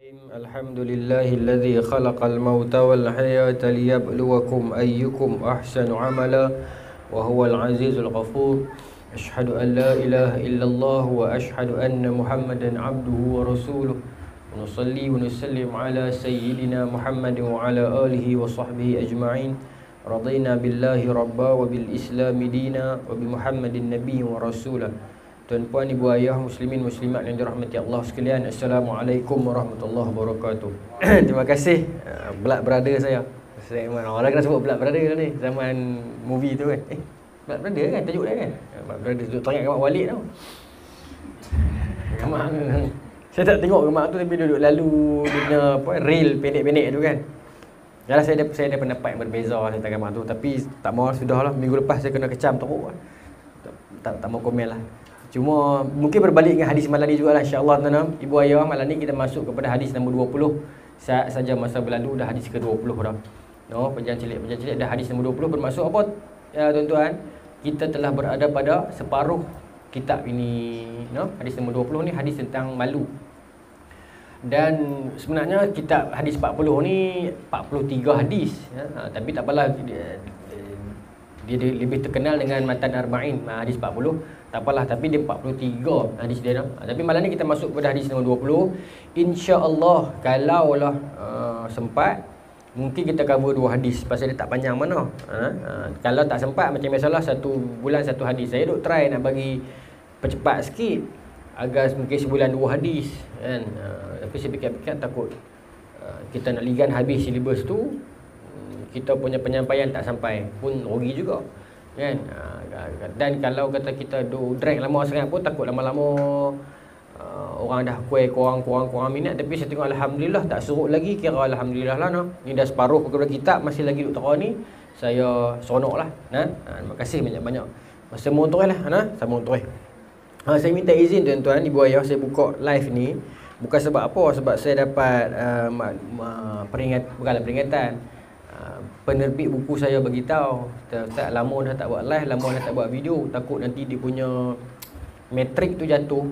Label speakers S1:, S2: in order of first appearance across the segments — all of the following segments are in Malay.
S1: Alhamdulillahilladzi khalaqal mauta wal hayata liyabluwakum ayyukum ahsanu amala wa huwal azizul ghafur. Asyhadu an la ilaha illallah wa asyhadu anna Muhammadan abduhu wa rasuluh. Wa nusalli wa nusallim ala sayyidina Muhammadin wa ala alihi wa sahbihi ajma'in. Radina billahi rabba wa bil islami dina wa bi Muhammadin nabiyyin wa rasulah. Tuan-puan, ibu ayah, muslimin, muslimat yang dirahmati Allah sekalian, Assalamualaikum warahmatullahi wabarakatuh. Terima kasih Blood Brother saya. Orang kena sebut Blood Brother ni, zaman movie tu kan. Blood Brother kan tajuk dia kan. Blood Brother tu teringat Gamak Walid tau. Gamak saya tak tengok Gamak tu, tapi duduk lalu dia punya apa, reel pendek-pendek tu kan. Yalah, saya ada pendapat yang berbeza tentang Gamak tu, tapi tak mau, sudahlah. Minggu lepas saya kena kecam teruk lah. Tak mau komen lah. Cuma mungkin berbalik dengan hadis malam ni jugalah, insya-Allah tuan-tuan. Ibu ayah, malam ni kita masuk kepada hadis nombor 20. Saat saja masa berlalu dah hadis ke-20 dah. No, pejangan cilik dah hadis nombor 20, bermaksud apa ya, tuan-tuan? Kita telah berada pada separuh kitab ini, no? Hadis nombor 20 ni hadis tentang malu. Dan sebenarnya kitab hadis 40 ni 43 hadis ya. Tapi tak apalah, dia lebih terkenal dengan matan arba'in, hadis 40. Tak apalah, tapi dia 43 hadis dia dah. Tapi malam ni kita masuk pada hadis nombor 20. Insya-Allah kalaulah sempat, mungkin kita cover 2 hadis pasal dia tak panjang mana. Kalau tak sempat, macam biasalah, 1 bulan 1 hadis. Saya duk try nak bagi percepat sikit, agar mungkin sebulan 2 hadis kan. Tapi saya fikir-fikir takut kita nak ligan habis silibus tu, kita punya penyampaian tak sampai pun rugi juga kan. Dan kalau kata kita drag lama sangat pun takut lama-lama orang dah kurang minat. Tapi saya tengok alhamdulillah tak surut lagi, kira alhamdulillah lah no. Ni dah separuh kepada kitab masih lagi duk tera ni. Saya seronok lah terima kasih banyak-banyak. Masa mau terus lah sama terus. Saya minta izin tuan-tuan, ibu ayah, saya buka live ni bukan sebab apa, sebab saya dapat peringatan. Penerbit buku saya beritahu, Ustaz lama dah tak buat live, lama dah tak buat video, takut nanti dia punya metrik tu jatuh.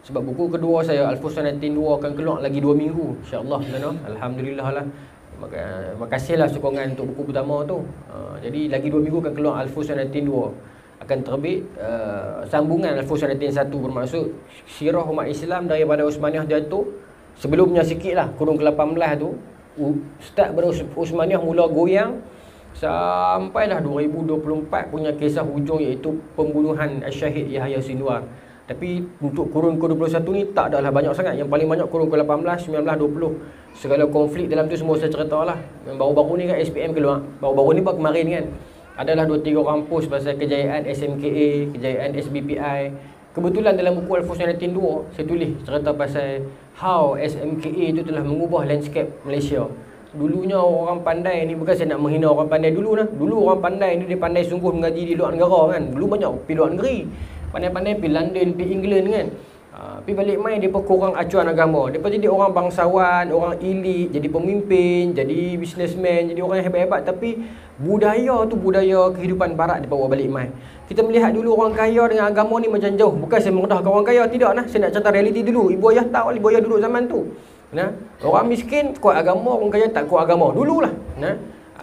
S1: Sebab buku kedua saya, Al-Furqan 2, akan keluar lagi 2 minggu, insya-Allah. Alhamdulillah lah. Makasihlah sokongan untuk buku pertama tu. Jadi lagi 2 minggu akan keluar Al-Furqan 2, akan terbit sambungan Al-Furqan 1, bermaksud sirah umat Islam daripada Uthmaniyah jatuh. Sebelumnya sikit lah, kurun ke-18 tu, Ustaz Uthmaniyah mula goyang sampailah 2024 punya kisah hujung, iaitu pembunuhan Syahid Yahya Sinwar. Tapi untuk kurun ke-21 ni tak adalah banyak sangat. Yang paling banyak kurun ke-18, 19, 20. Segala konflik dalam tu semua saya ceritalah. Baru-baru ni kan SPM keluar. Baru-baru ni baru kemarin kan, adalah 2-3 orang post pasal kejayaan SMKA, kejayaan SBPI. Kebetulan dalam buku Al-Furqan 2 saya tulis cerita pasal how SMKA itu telah mengubah landscape Malaysia. Dulunya orang pandai ni, bukan saya nak menghina orang pandai dulu nah. Dulu orang pandai ni dia pandai sungguh mengaji di luar negara kan. Dulu banyak pergi luar negeri. Pandai-pandai pergi London, pergi England kan. Pergi balik main depa kurang acuan agama. Depa jadi orang bangsawan, orang elit, jadi pemimpin, jadi businessman, jadi orang yang hebat-hebat, tapi budaya tu budaya kehidupan barat depa bawa balik main. Kita melihat dulu orang kaya dengan agama ni macam jauh. Bukan saya merendahkan orang kaya, tidak nah. Saya nak cerita realiti dulu. Ibu ayah tahu, ibu ayah duduk zaman tu. Orang miskin kuat agama, orang kaya tak kuat agama. Dululah.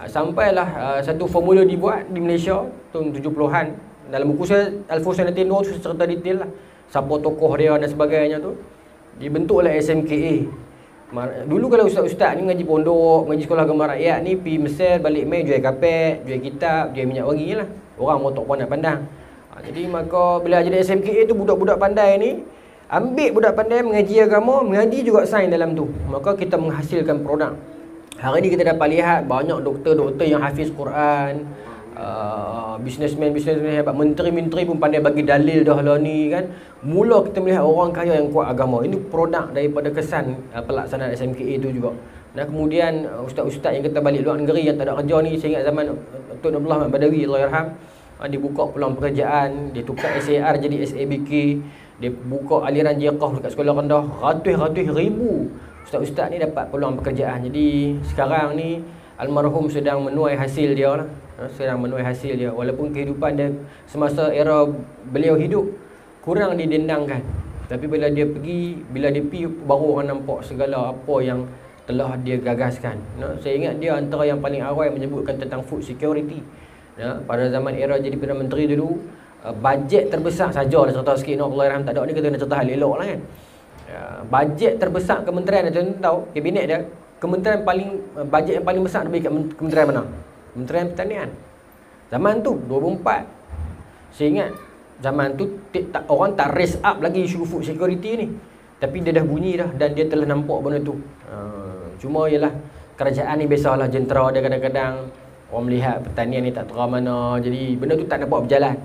S1: Sampailah satu formula dibuat di Malaysia tahun 70-an. Dalam buku saya Al-Furqan 2 tu saya cerita detail lah. Siapa tokoh dia dan sebagainya tu. Dibentuklah SMKA. Dulu kalau ustaz-ustaz ni mengaji pondok, mengaji sekolah agama rakyat ni, pergi Mesir, balik main jual kapet, jual kitab, jual minyak wangi lah. Orang motok pun nak pandang. Jadi maka bila jadi SMKA tu, budak-budak pandai ni ambil budak pandai mengaji agama, mengaji juga sains dalam tu. Maka kita menghasilkan produk. Hari ni kita dapat lihat banyak doktor-doktor yang hafiz Quran, businessman hebat, menteri-menteri pun pandai bagi dalil dah lah ni kan. Mula kita melihat orang kaya yang kuat agama. Ini produk daripada kesan pelaksanaan SMKA tu juga. Dan kemudian ustaz-ustaz yang kita balik luar negeri yang tak ada kerja ni, saya ingat zaman Tun Abdullah Ahmad Badawi, Allahyarham, dia buka peluang pekerjaan, dia tukar SAR jadi SABK, dia buka aliran jiqah dekat sekolah rendah. Ratus-ratus ribu ustaz-ustaz ni dapat peluang pekerjaan. Jadi sekarang ni almarhum sedang menuai hasil dia lah. Walaupun kehidupan dia semasa era beliau hidup kurang didendangkan. Tapi bila dia pergi baru orang nampak segala apa yang telah dia gagaskan. Saya ingat dia antara yang paling awal menyebutkan tentang food security. Pada zaman era jadi Perdana Menteri dulu, bajet terbesar sajalah cerita sikit Allahyarham tak ada ni, kita nak cerita hal elok lah kan. Bajet terbesar kementerian dia tahu, kabinet dia, kementerian paling bajet yang paling besar bagi kat kementerian mana? Kementerian Pertanian. Zaman tu 24. Saya ingat zaman tu orang tak raise up lagi isu food security ni. Tapi dia dah bunyi dah dan dia telah nampak benda tu. Cuma ialah kerajaan ni biasalah jentera dia kadang-kadang orang melihat pertanian ni tak terang mana. Jadi benda tu tak nampak berjalan.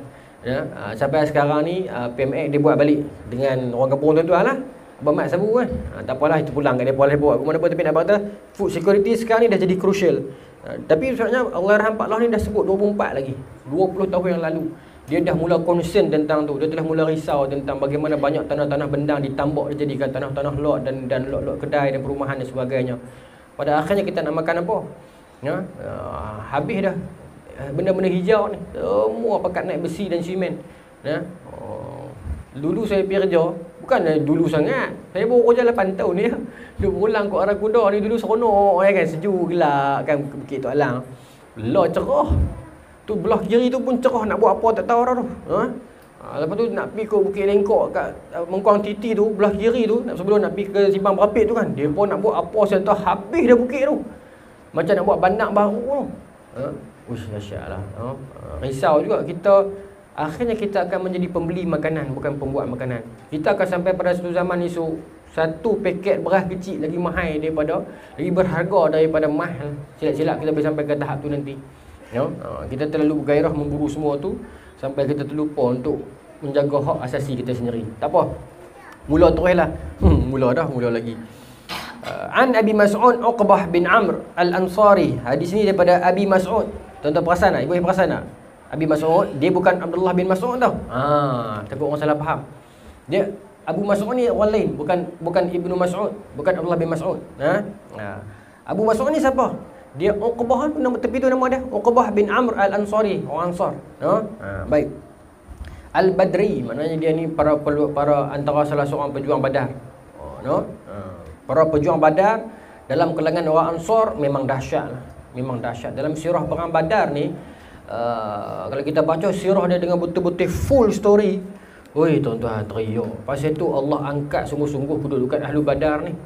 S1: Sampai sekarang ni PMX dia buat balik dengan orang kampung tuan-tuan lah. Abang Mat Sabu kan. Tak apalah, itu pulang kat dia boleh buat. Mana pun, tapi nak kata food security sekarang ni dah jadi crucial. Tapi sebenarnya Allahyarham Pak Loh ni dah sebut 24 lagi. 20 tahun yang lalu dia dah mula concern tentang tu. Dia telah mula risau tentang bagaimana banyak tanah-tanah bendang ditambak dijadikan tanah-tanah lot dan lot-lot kedai dan perumahan dan sebagainya. Pada akhirnya kita nak makan apa? Habis dah benda-benda hijau ni. Semua pakat naik besi dan simen. Dulu saya pergi kerja, bukan dulu sangat. Saya baru kerja 8 tahun ni. Duduk pulang kat arah Kuda ni dulu seronok kan, sejuk gelap kan Bukit Tok Alang. Lah cerah. Tu belah kiri tu pun cerah, nak buat apa tak tahu dah tu. Lepas tu nak pergi ke Bukit Lengkok kat Mengkuang Titi tu, belah kiri tu, sebelum nak pergi ke Simpang Berapit tu kan. Dia pun nak buat apa saya tahu, habis dah bukit tu. Macam nak buat bandar baru tu. Uish, dahsyatlah. Risau juga kita. Akhirnya kita akan menjadi pembeli makanan, bukan pembuat makanan. Kita akan sampai pada satu zaman esok, satu paket beras kecil lagi mahal daripada, lagi berharga daripada mahal. Silap-silap kita boleh sampai ke tahap tu nanti. Kita terlalu bergairah memburu semua tu sampai kita terlupa untuk menjaga hak asasi kita sendiri. Tak apa. Mula terus lah. Mula lagi. An Abi Mas'ud Uqbah bin Amr Al-Ansari. Hadis ni daripada Abi Mas'ud. Tuan-tuan perasan tak? Ibu perasan tak? Abi Mas'ud, dia bukan Abdullah bin Mas'ud tau. Takut orang salah faham. Dia Abu Mas'ud ni orang lain, bukan Ibnu Mas'ud, bukan Abdullah bin Mas'ud. Abu Mas'ud ni siapa? Dia Uqbah, nama tepi tu nama dia Uqbah bin Amr Al-Ansari, orang Ansar. Baik. Al-Badri, maknanya dia ni para antara salah seorang pejuang Badar. Para pejuang Badar dalam kalangan orang Ansar memang dahsyat lah. Memang dahsyat. Dalam sirah perang Badar ni, kalau kita baca sirah dia dengan betul-betul full story, oi tuan-tuan teriak. Pasal tu Allah angkat sungguh-sungguh kedudukan Ahlu Badar ni.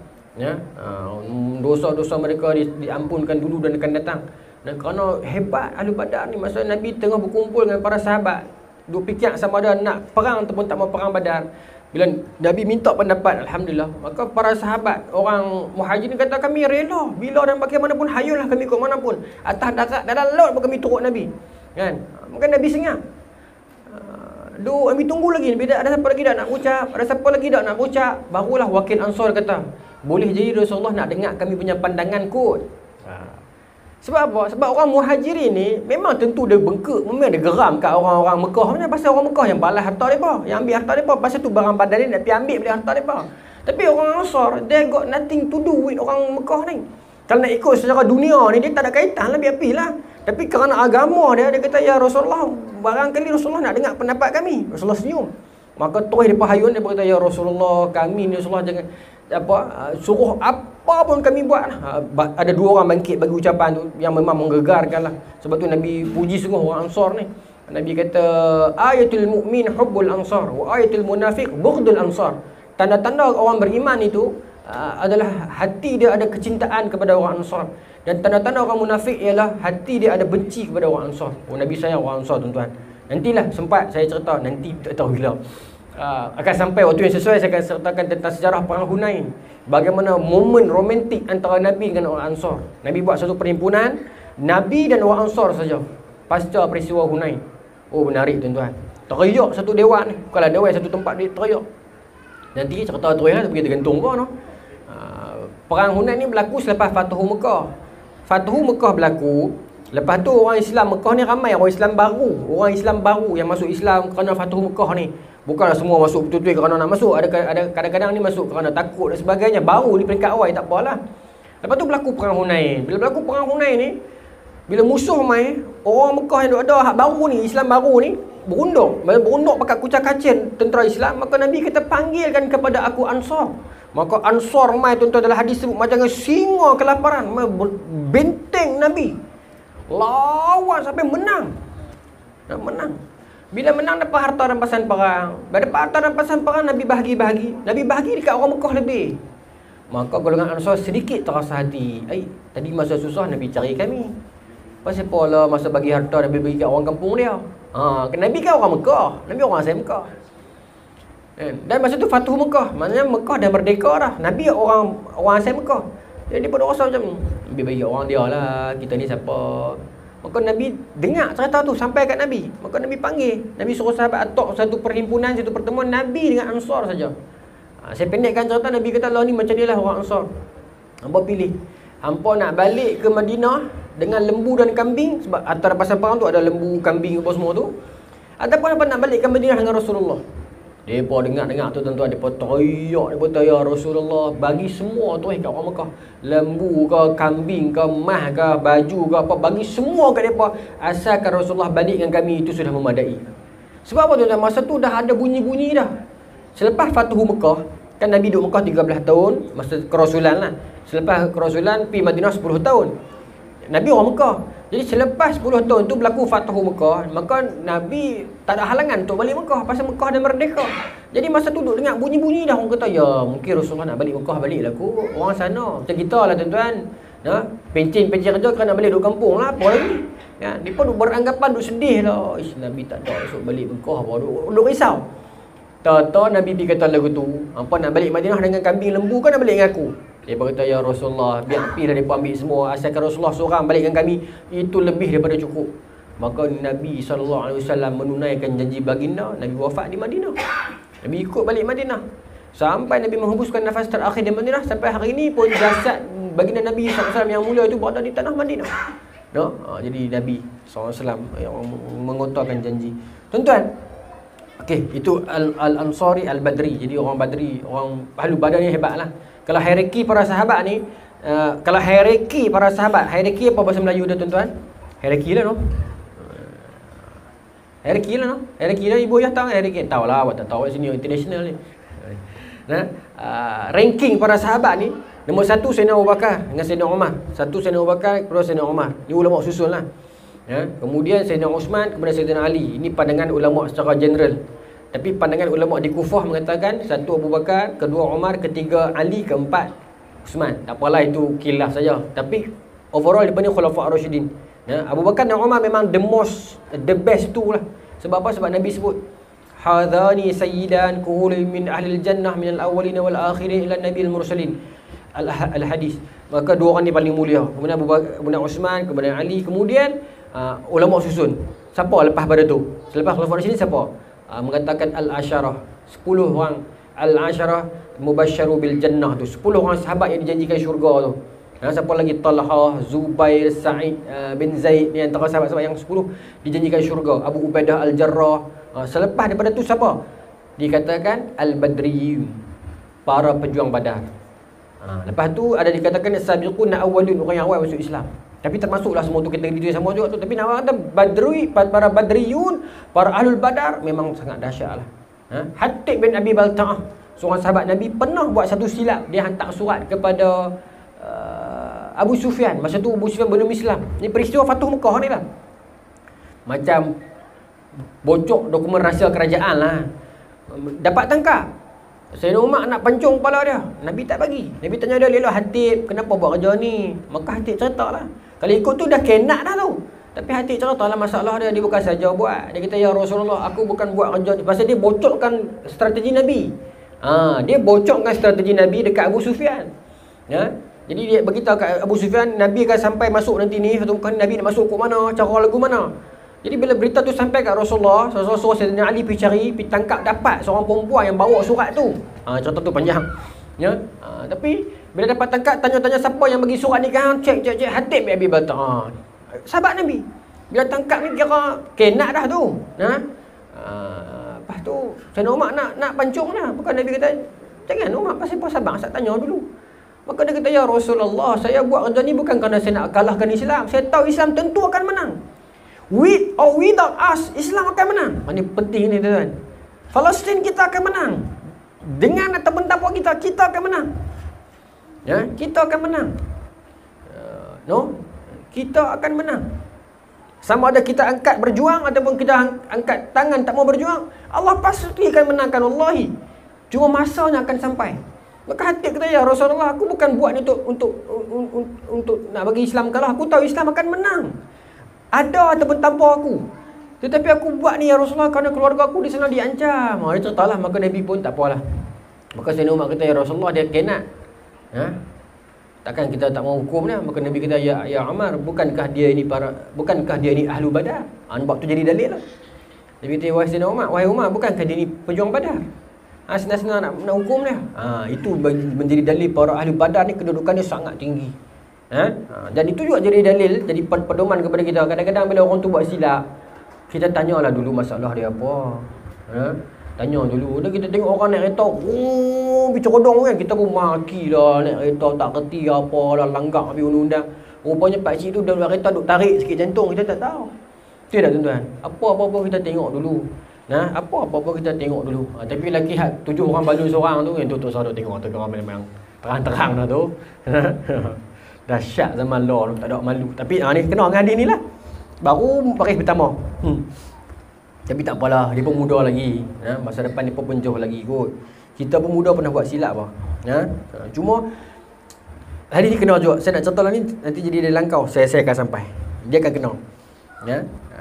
S1: Dosa-dosa mereka diampunkan dulu dan akan datang. Dan kerana hebat Ahlu Badar ni, masa Nabi tengah berkumpul dengan para sahabat, duk fikir sama ada nak perang ataupun tak mau perang Badar. Bila Nabi minta pendapat, alhamdulillah, maka para sahabat orang Muhajirin kata kami rela bila dan bagaimanapun, hayulah kami ke manapun, atas darat dalam laut pun kami turut Nabi. Kan? Maka Nabi senyap. Kami tunggu lagi, ada siapa lagi tak nak ucap? Ada siapa lagi tak nak ucap? Barulah wakil Ansar kata, boleh jadi Rasulullah nak dengar kami punya pandangan kot. Sebab apa? Sebab orang Muhajirin ni memang tentu dia bengkak, memang dia geram kat orang-orang Mekah. Macam pasal orang Mekah yang balas harta mereka, yang ambil harta mereka. Pasal tu barang Badar ni nak pergi ambil beli harta mereka. Tapi orang Ansar, they got nothing to do with orang Mekah ni. Kalau nak ikut secara dunia ni, dia tak ada kaitan lah, biar lah. Tapi kerana agama dia kata, ya Rasulullah, barangkali Rasulullah nak dengar pendapat kami. Rasulullah senyum. Maka terus dia pahayun, dia berkata, ya Rasulullah, kami ni Rasulullah jangan suruh apa pun kami buat. Ada dua orang bangkit bagi ucapan tu yang memang menggegarkan lah. Sebab tu Nabi puji sungguh orang Ansar ni. Nabi kata, ayatul mu'min hubbul ansar wa ayatul munafiq bughdul ansar. Tanda-tanda orang beriman itu adalah hati dia ada kecintaan kepada orang Ansar, dan tanda-tanda orang munafik ialah hati dia ada benci kepada orang Ansar. Nabi sayang orang Ansar tuan-tuan. Nantilah sempat saya cerita, nanti tak tahu bila akan sampai waktu yang sesuai, saya akan sertakan tentang sejarah perang Hunain. Bagaimana momen romantik antara Nabi dengan orang Ansar. Nabi buat satu perhimpunan Nabi dan orang Ansar saja pasca peristiwa Hunain. Menarik tuan-tuan. Teriak satu dewan ni. Kalau dewan satu tempat dia teriak. Nanti cerita terus lah, pergi tergantung pun. Perang Hunain ni berlaku selepas Fathu Mekah. Fathu Mekah berlaku. Lepas tu orang Islam Mekah ni ramai orang Islam baru. Orang Islam baru yang masuk Islam kerana Fathu Mekah ni. Bukanlah semua masuk betul-betul kerana nak masuk. Ada kadang-kadang ni masuk kerana takut dan sebagainya. Baru di peringkat awal, tak apalah. Lepas tu berlaku perang Hunain. Bila berlaku perang Hunain ni, bila musuh mai, orang Mekah yang ada hak baru ni, Islam baru ni, berunduk pakai kucak kacin tentera Islam. Maka Nabi kata, panggilkan kepada aku Ansar. Maka Ansar mai tuan-tuan dalam hadis sebut macam singa kelaparan, benteng Nabi, lawan sampai menang. Menang. Bila menang dapat harta rampasan perang. Bila dapat harta rampasan perang, Nabi bahagi. Nabi bahagi dekat orang Mekah lebih. Maka golongan Ansar sedikit terasa hati. Tadi masa susah Nabi cari kami. Pasal apa lah masa bagi harta Nabi bagi kat orang kampung dia. Nabi kan orang Mekah, Nabi orang asal Mekah. Dan masa tu Fatuh Mekah, maknanya Mekah dah merdeka dah. Nabi orang asal Mekah. Jadi dia pun rasa macam Nabi bagi orang dia lah, kita ni siapa. Maka Nabi dengar cerita tu sampai kat Nabi. Maka Nabi panggil, Nabi suruh sahabat atok satu perhimpunan, satu pertemuan Nabi dengan Ansar saja. Saya pendekkan cerita. Nabi kata, Allah ni macam ni lah orang Ansar. Hampa pilih, hampa nak balik ke Madinah dengan lembu dan kambing, sebab antara pasal perang tu ada lembu, kambing apa semua tu, ataupun hampa nak balik ke Madinah dengan Rasulullah. Mereka dengar tu tuan-tuan, mereka teriak, mereka kata, ya Rasulullah, bagi semua tu kat orang Mekah, lembu ke, kambing ke, mah ke, baju ke apa, bagi semua kat mereka, asalkan Rasulullah balik dengan kami, itu sudah memadai. Sebab apa tuan-tuan, masa tu dah ada bunyi-bunyi dah. Selepas Fatuhu Mekah, kan Nabi duduk Mekah 13 tahun, masa kerasulan lah. Selepas kerasulan, pergi Madinah 10 tahun. Nabi orang Mekah. Jadi selepas 10 tahun tu berlaku Fatuhu Mekah, maka Nabi tak ada halangan untuk balik Mekah, pasal Mekah dah merdeka. Jadi masa tu duduk dengar bunyi-bunyi dah, orang kata, ya mungkin Rasulullah nak balik Mekah, baliklah aku. Orang sana, macam kita lah tuan-tuan. Pencin-pencin kerja kerana balik duduk kampung lah, apa lagi. Dia pun beranggapan, duduk sedih lah. Nabi tak ada esok balik Mekah, duduk risau. Tahu-tahu Nabi pergi kata lagu tu, hampa nak balik Madinah dengan kambing lembu kan nak balik dengan aku? Dia berkata, ya Rasulullah, biar api dah mereka ambil semua, asalkan Rasulullah seorang balik dengan kami, itu lebih daripada cukup. Maka Nabi SAW menunaikan janji baginda. Nabi wafat di Madinah. Nabi ikut balik Madinah sampai Nabi menghembuskan nafas terakhir di Madinah. Sampai hari ini pun jasad baginda Nabi SAW yang mulia itu berada di tanah Madinah. Jadi Nabi SAW yang mengotorkan janji. Tuan-tuan, okey, itu Al-Ansari Al-Badri. Jadi orang Badri, orang Ahlu Badar ni hebat lah. Kalau hierarki para sahabat ni, hierarki apa bahasa Melayu dia tuan-tuan? Hierarki lah no. Hierarki lah ibu ya tahu hierarki. Tahu lah, awak tak tahu sini international ni. Ranking para sahabat ni, nombor 1 Sayyidina Abu Bakar dengan Sayyidina Umar. 1 Sayyidina Abu Bakar, kedua Sayyidina Umar. Ni ulama susun lah. Kemudian Sayyidina Uthman, kemudian Sayyidina Ali. Ini pandangan ulama secara general. Tapi pandangan ulama di Kufah mengatakan 1 Abu Bakar, kedua Umar, ketiga Ali, keempat Uthman. Tak apalah, itu khilaf saja. Tapi overall dia panggil Khulafa' Ar-Rasyidin. Abu Bakar dan Umar memang the best tu lah. Sebab apa? Sebab Nabi sebut, hadhani sayyidan kuhuli min ahlil jannah min al-awwalin wal akhirin ila nabil mursalin. Al-hadis. Maka dua orang ni paling mulia. Kemudian Abu Bakar, kemudian Uthman, kemudian Ali, kemudian ulama susun. Siapa lepas pada tu? Selepas Khulafa' Ar-Rasyidin siapa? Mengatakan Al-Asyarah, 10 orang Al-Asyarah Mubasyaru bil Jannah tu, 10 orang sahabat yang dijanjikan syurga tu. Siapa lagi? Talhah, Zubair, Sa'id bin Zaid, ni antara sahabat-sahabat yang 10 dijanjikan syurga. Abu Ubaidah Al-Jarrah. Selepas daripada tu siapa? Dikatakan Al-Badriyun, para pejuang Badar. Lepas tu ada dikatakan As-Sabiqun awwalun, orang yang awal masuk Islam. Tapi termasuklah semua tu kategori dia sama juga tu. Tapi nama kata para Badriyun, para Ahlul Badar memang sangat dahsyat lah. Hatib bin Abi Balta'ah, seorang sahabat Nabi, pernah buat satu silap. Dia hantar surat kepada Abu Sufyan. Masa tu Abu Sufyan belum Islam. Ni peristiwa Fatuh Mekah ni lah. Macam bocok dokumen rahsia kerajaan lah. Dapat tangkap Sayyidina Umar nak pancung kepala dia. Nabi tak bagi. Nabi tanya dia, "Lelok Hatib, kenapa buat kerja ni?" Maka Hatib cerita lah. Kalau ikut tu dah kenak dah tu. Tapi Hatib cerita lah masalah dia. Dia bukan saja buat. Dia kata, "Ya Rasulullah, aku bukan buat kerja ni." Pasal dia bocorkan strategi Nabi. Dia bocorkan strategi Nabi dekat Abu Sufyan. Jadi dia beritahu kat Abu Sufyan, Nabi akan sampai masuk nanti ni. Nabi nak masuk ke mana, cara lagu mana. Jadi bila berita tu sampai kat Rasulullah, Rasulullah Sayyidina Ali pergi cari, pergi tangkap dapat seorang perempuan yang bawa surat tu. Cerita tu panjang. Tapi bila dapat tangkap, tanya-tanya siapa yang bagi surat ni kan, cek Hatib bin Abi Balta'ah. Sahabat Nabi. Bila tangkap ni kira kenak dah tu. Lepas tu Sayyidina Umar nak pancung dah. Bukan Nabi kata, "Jangan Umar, pasal apa sabar, saya tanya dulu." Maka dia kata, "Ya Rasulullah, saya buat kerja ni bukan kerana saya nak kalahkan Islam. Saya tahu Islam tentu akan menang. With or without us, Islam akan menang. Ini penting ni tuan. Palestin kita akan menang. Dengan ataupun tanpa kita akan menang. Ya, kita akan menang. Kita akan menang. Sama ada kita angkat berjuang ataupun kita angkat tangan tak mau berjuang, Allah pasti akan menangkan, wallahi. Cuma masanya akan sampai. Maka hati kata, ya Rasulullah, aku bukan buat ni untuk nak bagi Islam kalah. Aku tahu Islam akan menang, ada ataupun tanpa aku. Tetapi aku buat ni ya Rasulullah kerana keluarga aku di sana diancam. Dia ceritalah, maka Nabi pun tak apalah. Maka Sayyidina Umar kata, ya Rasulullah, dia kenat. Takkan kita tak mau hukum dia. Maka Nabi kata, ya Umar, bukankah dia ini ahlu Badar? Nampak tu jadi dalil lah. Nabi kata, wahai Umar, bukankah dia ni pejuang Badar? Senang-senang nak hukum dia. Itu menjadi dalil para ahli Badar ni kedudukannya sangat tinggi. Dan itu juga jadi dalil, jadi pedoman kepada kita. Kadang-kadang bila orang tu buat silap, kita tanyalah dulu masalah dia apa. Tanya dulu. Dan kita tengok orang naik kereta, bicerodong kan, kita pun maki lah, naik kereta tak kerti apa lah, langgar habis undang-undang. Rupanya pakcik tu dalam kereta duk tarik sikit jantung, kita tak tahu. Betul tak tuan-tuan? Apa-apa kita tengok dulu. Apa-apa kita tengok dulu. Tapi lagi 7 orang balu seorang tu, yang tu saya tengok tu orang memang terang-terang dah tu. Dahsyat zaman law tu, tak ada malu. Tapi ni kena dengan hadis ni lah. Baru baris pertama. Tapi tak apalah, dia pun muda lagi. Masa depan dia pun jauh lagi kot. Kita pun muda pernah buat silap lah. Cuma hadis ni kena juga. Saya nak cerita lah ni, nanti jadi dia langkau. Saya akan sampai. Dia akan kena.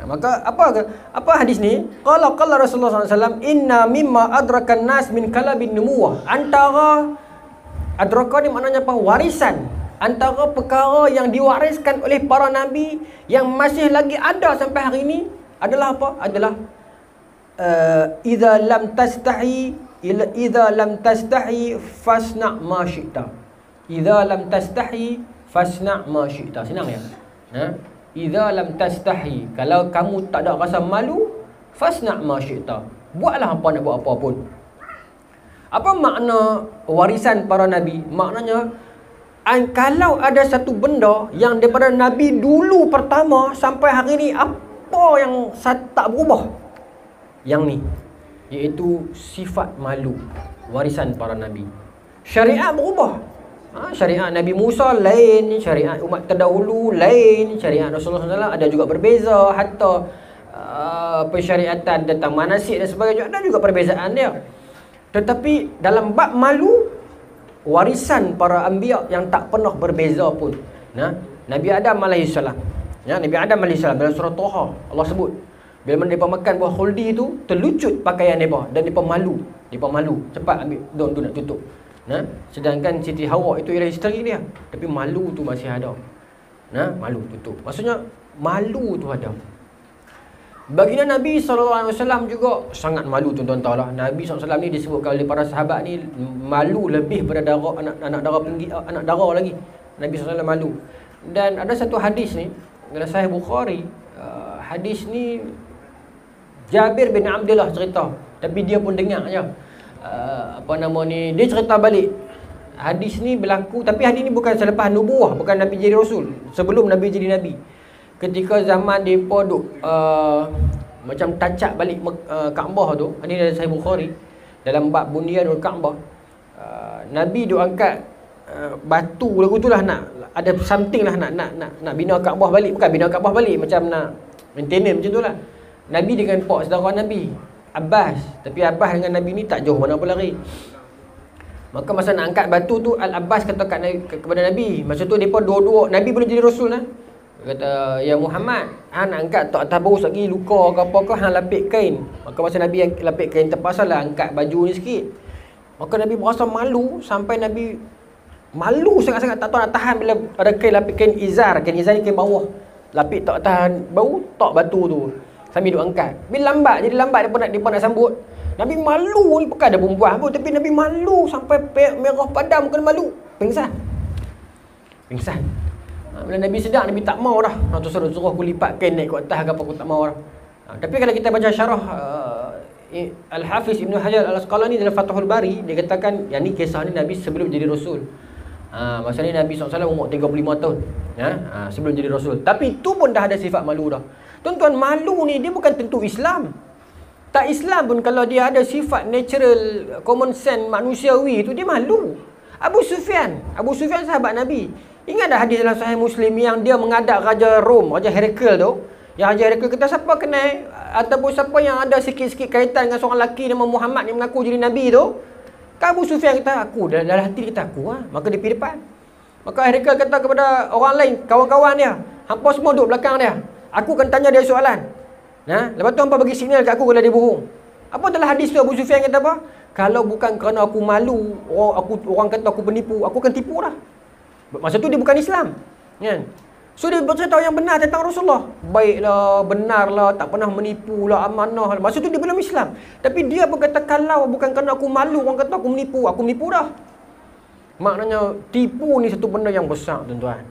S1: Maka apa hadis ni? Qala Rasulullah SAW, inna mimma adrakan nas min kalabin numuwah. Antara adraka ni maknanya apa? Warisan. Antara perkara yang diwariskan oleh para nabi yang masih lagi ada sampai hari ini adalah apa? Adalah idza lam tastahi fasna ma syi'ta. Idza lam tastahi fasna ma syi'ta. Senang ya? Idza lam tastahi, kalau kamu tak ada rasa malu, fasna ma syi'ta. Buatlah apa nak buat apa pun. Apa makna warisan para nabi? Maknanya kalau ada satu benda yang daripada nabi dulu pertama sampai hari ni, apa yang tak berubah? Yang ni, iaitu sifat malu. Warisan para nabi. Syariat berubah. Syariat Nabi Musa lain, syariat umat terdahulu lain, syariat Rasulullah SAW ada juga berbeza. Hatta persyariatan tentang manasik dan sebagainya ada juga perbezaan dia. Tetapi dalam bab malu, warisan para anbiya yang tak pernah berbeza pun. Nabi Adam AS, Nabi Adam AS dalam surah Taha Allah sebut, bila mana mereka makan buah khuldi tu, terlucut pakaian mereka dan mereka malu. Mereka malu, cepat ambil daun tu nak tutup. Sedangkan Siti Hawa itu ialah isteri dia, tapi malu tu masih ada. Malu tutup. Maksudnya malu tu ada. Baginda Nabi SAW juga sangat malu, tuan-tuan tahu lah. Nabi SAW ni disebutkan oleh para sahabat ni malu lebih pada darah, anak darah lagi. Nabi SAW malu. Dan ada satu hadis ni dalam Sahih Bukhari. Hadis ni Jabir bin Abdullah cerita, tapi dia pun dengar je. Dia cerita balik. Hadis ni berlaku, tapi hadis ni bukan selepas nubuah, bukan Nabi jadi Rasul, sebelum Nabi jadi Nabi. Ketika zaman mereka duk macam tacak balik Kaabah tu, ini dalam Sahih Bukhari, dalam bab bunyanul Kaabah, Nabi duk angkat batu lagu tu lah, nak ada something lah, nak bina Kaabah balik. Bukan bina Kaabah balik, macam nak maintenance macam tu lah. Nabi dengan pak saudara Nabi Abbas, tapi Abbas dengan Nabi ni tak jauh mana pun lari. Maka masa nak angkat batu tu, Al-Abbas kata kepada Nabi, masa tu mereka dua-dua, Nabi belum jadi Rasul lah. Dia kata, ya Muhammad, nak angkat tak atas bahu lagi, luka ke apa ke, lapik kain. Maka masa Nabi yang lapik kain, terpaksa lah angkat baju ni sikit. Maka Nabi berasa malu, sampai Nabi malu sangat-sangat, tak tahu nak tahan bila ada kain lapik, kain izar ni kain bawah, lapik tak tahan bau, tak batu tu sambil duk angkat. Bila jadi lambat dia pun nak sambut. Nabi malu ni, bukan ada perempuan pun, tapi Nabi malu sampai merah padam, bukan malu, pingsan. Bila Nabi sedar, Nabi tak mau dah. Tu suruh aku lipat kain naik ke atas ke apa, aku tak mau dah. Tapi kalau kita baca syarah Al-Hafiz Ibn Hajar Al-Asqalani dalam Fathul Bari, dia katakan yang ni kisah ni Nabi sebelum jadi Rasul. Masa ni Nabi SAW umur 35 tahun, sebelum jadi Rasul. Tapi tu pun dah ada sifat malu dah. Tuan-tuan, malu ni dia bukan tentu Islam. Tak Islam pun kalau dia ada sifat natural, common sense, manusiawi tu, dia malu. Abu Sufyan sahabat Nabi. Ingat dah hadis dalam Sahih Muslim yang dia mengadap Raja Rom, Raja Herakles tu. Yang Raja Herakles kata, siapa kenal ataupun siapa yang ada sikit-sikit kaitan dengan seorang lelaki nama Muhammad yang mengaku jadi Nabi tu. Abu Sufyan kata, aku. Dalam hati dia kata, aku lah. Maka dia pergi depan. Maka Herakles kata kepada orang lain, kawan-kawan dia, hampa semua duduk belakang dia. Aku akan tanya dia soalan. Lepas tu hampa bagi signal kat aku kalau dia bohong. Apa dalam hadis tu Abu Sufyan kata apa? Kalau bukan kerana aku malu, orang kata aku penipu, aku akan tipu dah. Masa tu dia bukan Islam. Kan? So dia bercerita yang benar tentang Rasulullah. Baiklah, benarlah, tak pernah menipu lah, amanah. Masa tu dia belum Islam. Tapi dia berkata, kalau bukan kerana aku malu, orang kata aku menipu dah. Maknanya tipu ni satu benda yang besar, tuan-tuan.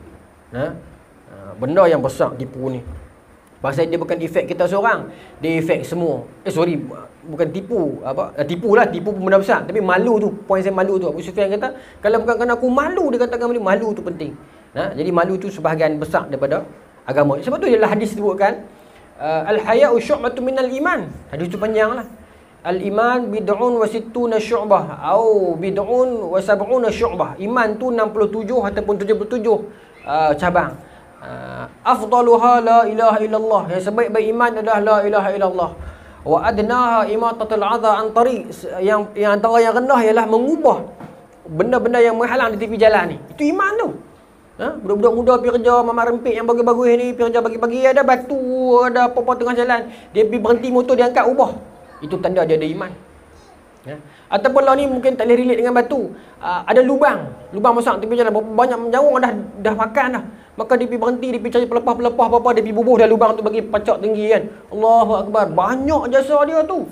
S1: Benda yang besar tipu ni. Pasal dia bukan efek kita seorang, dia efek semua. Bukan tipu. Tipu pun benda besar. Tapi malu tu, poin saya malu tu. Abu Sufyan kata, kalau bukan kerana aku malu, dia katakan malu tu penting. Jadi malu tu sebahagian besar daripada agama. Sebab tu ialah hadis sebutkan, al-haya'u syu'batun minal iman. Hadis tu panjang lah. Al-iman bid'un wa sittuna syu'bah au bid'un wa sab'una syu'bah. Iman tu 67 ataupun 77 cabang. Afdaluha la ilaha illallah. Yang sebaik-baik iman adalah la ilaha illallah. Wa adnaha imatatul adha an tariq. Yang antara yang rendah ialah mengubah benda-benda yang menghalang di tepi jalan ni. Itu iman tu. Budak-budak muda pergi kerja mamak rempit yang bagus-bagus ni, pergi kerja pagi-pagi, ada batu, ada apa-apa tengah jalan, dia pergi berhenti motor, dia angkat ubah. Itu tanda dia ada iman. Ataupun lah ni mungkin tak boleh relate dengan batu. Ada lubang besar tepi jalan, banyak menjauh dah makan dah. Maka dia pergi berhenti, dia pergi cari pelepah-pelepah apa-apa, dia pergi bubuh dah lubang tu bagi pacak tinggi kan. Allahu Akbar, banyak jasa dia tu.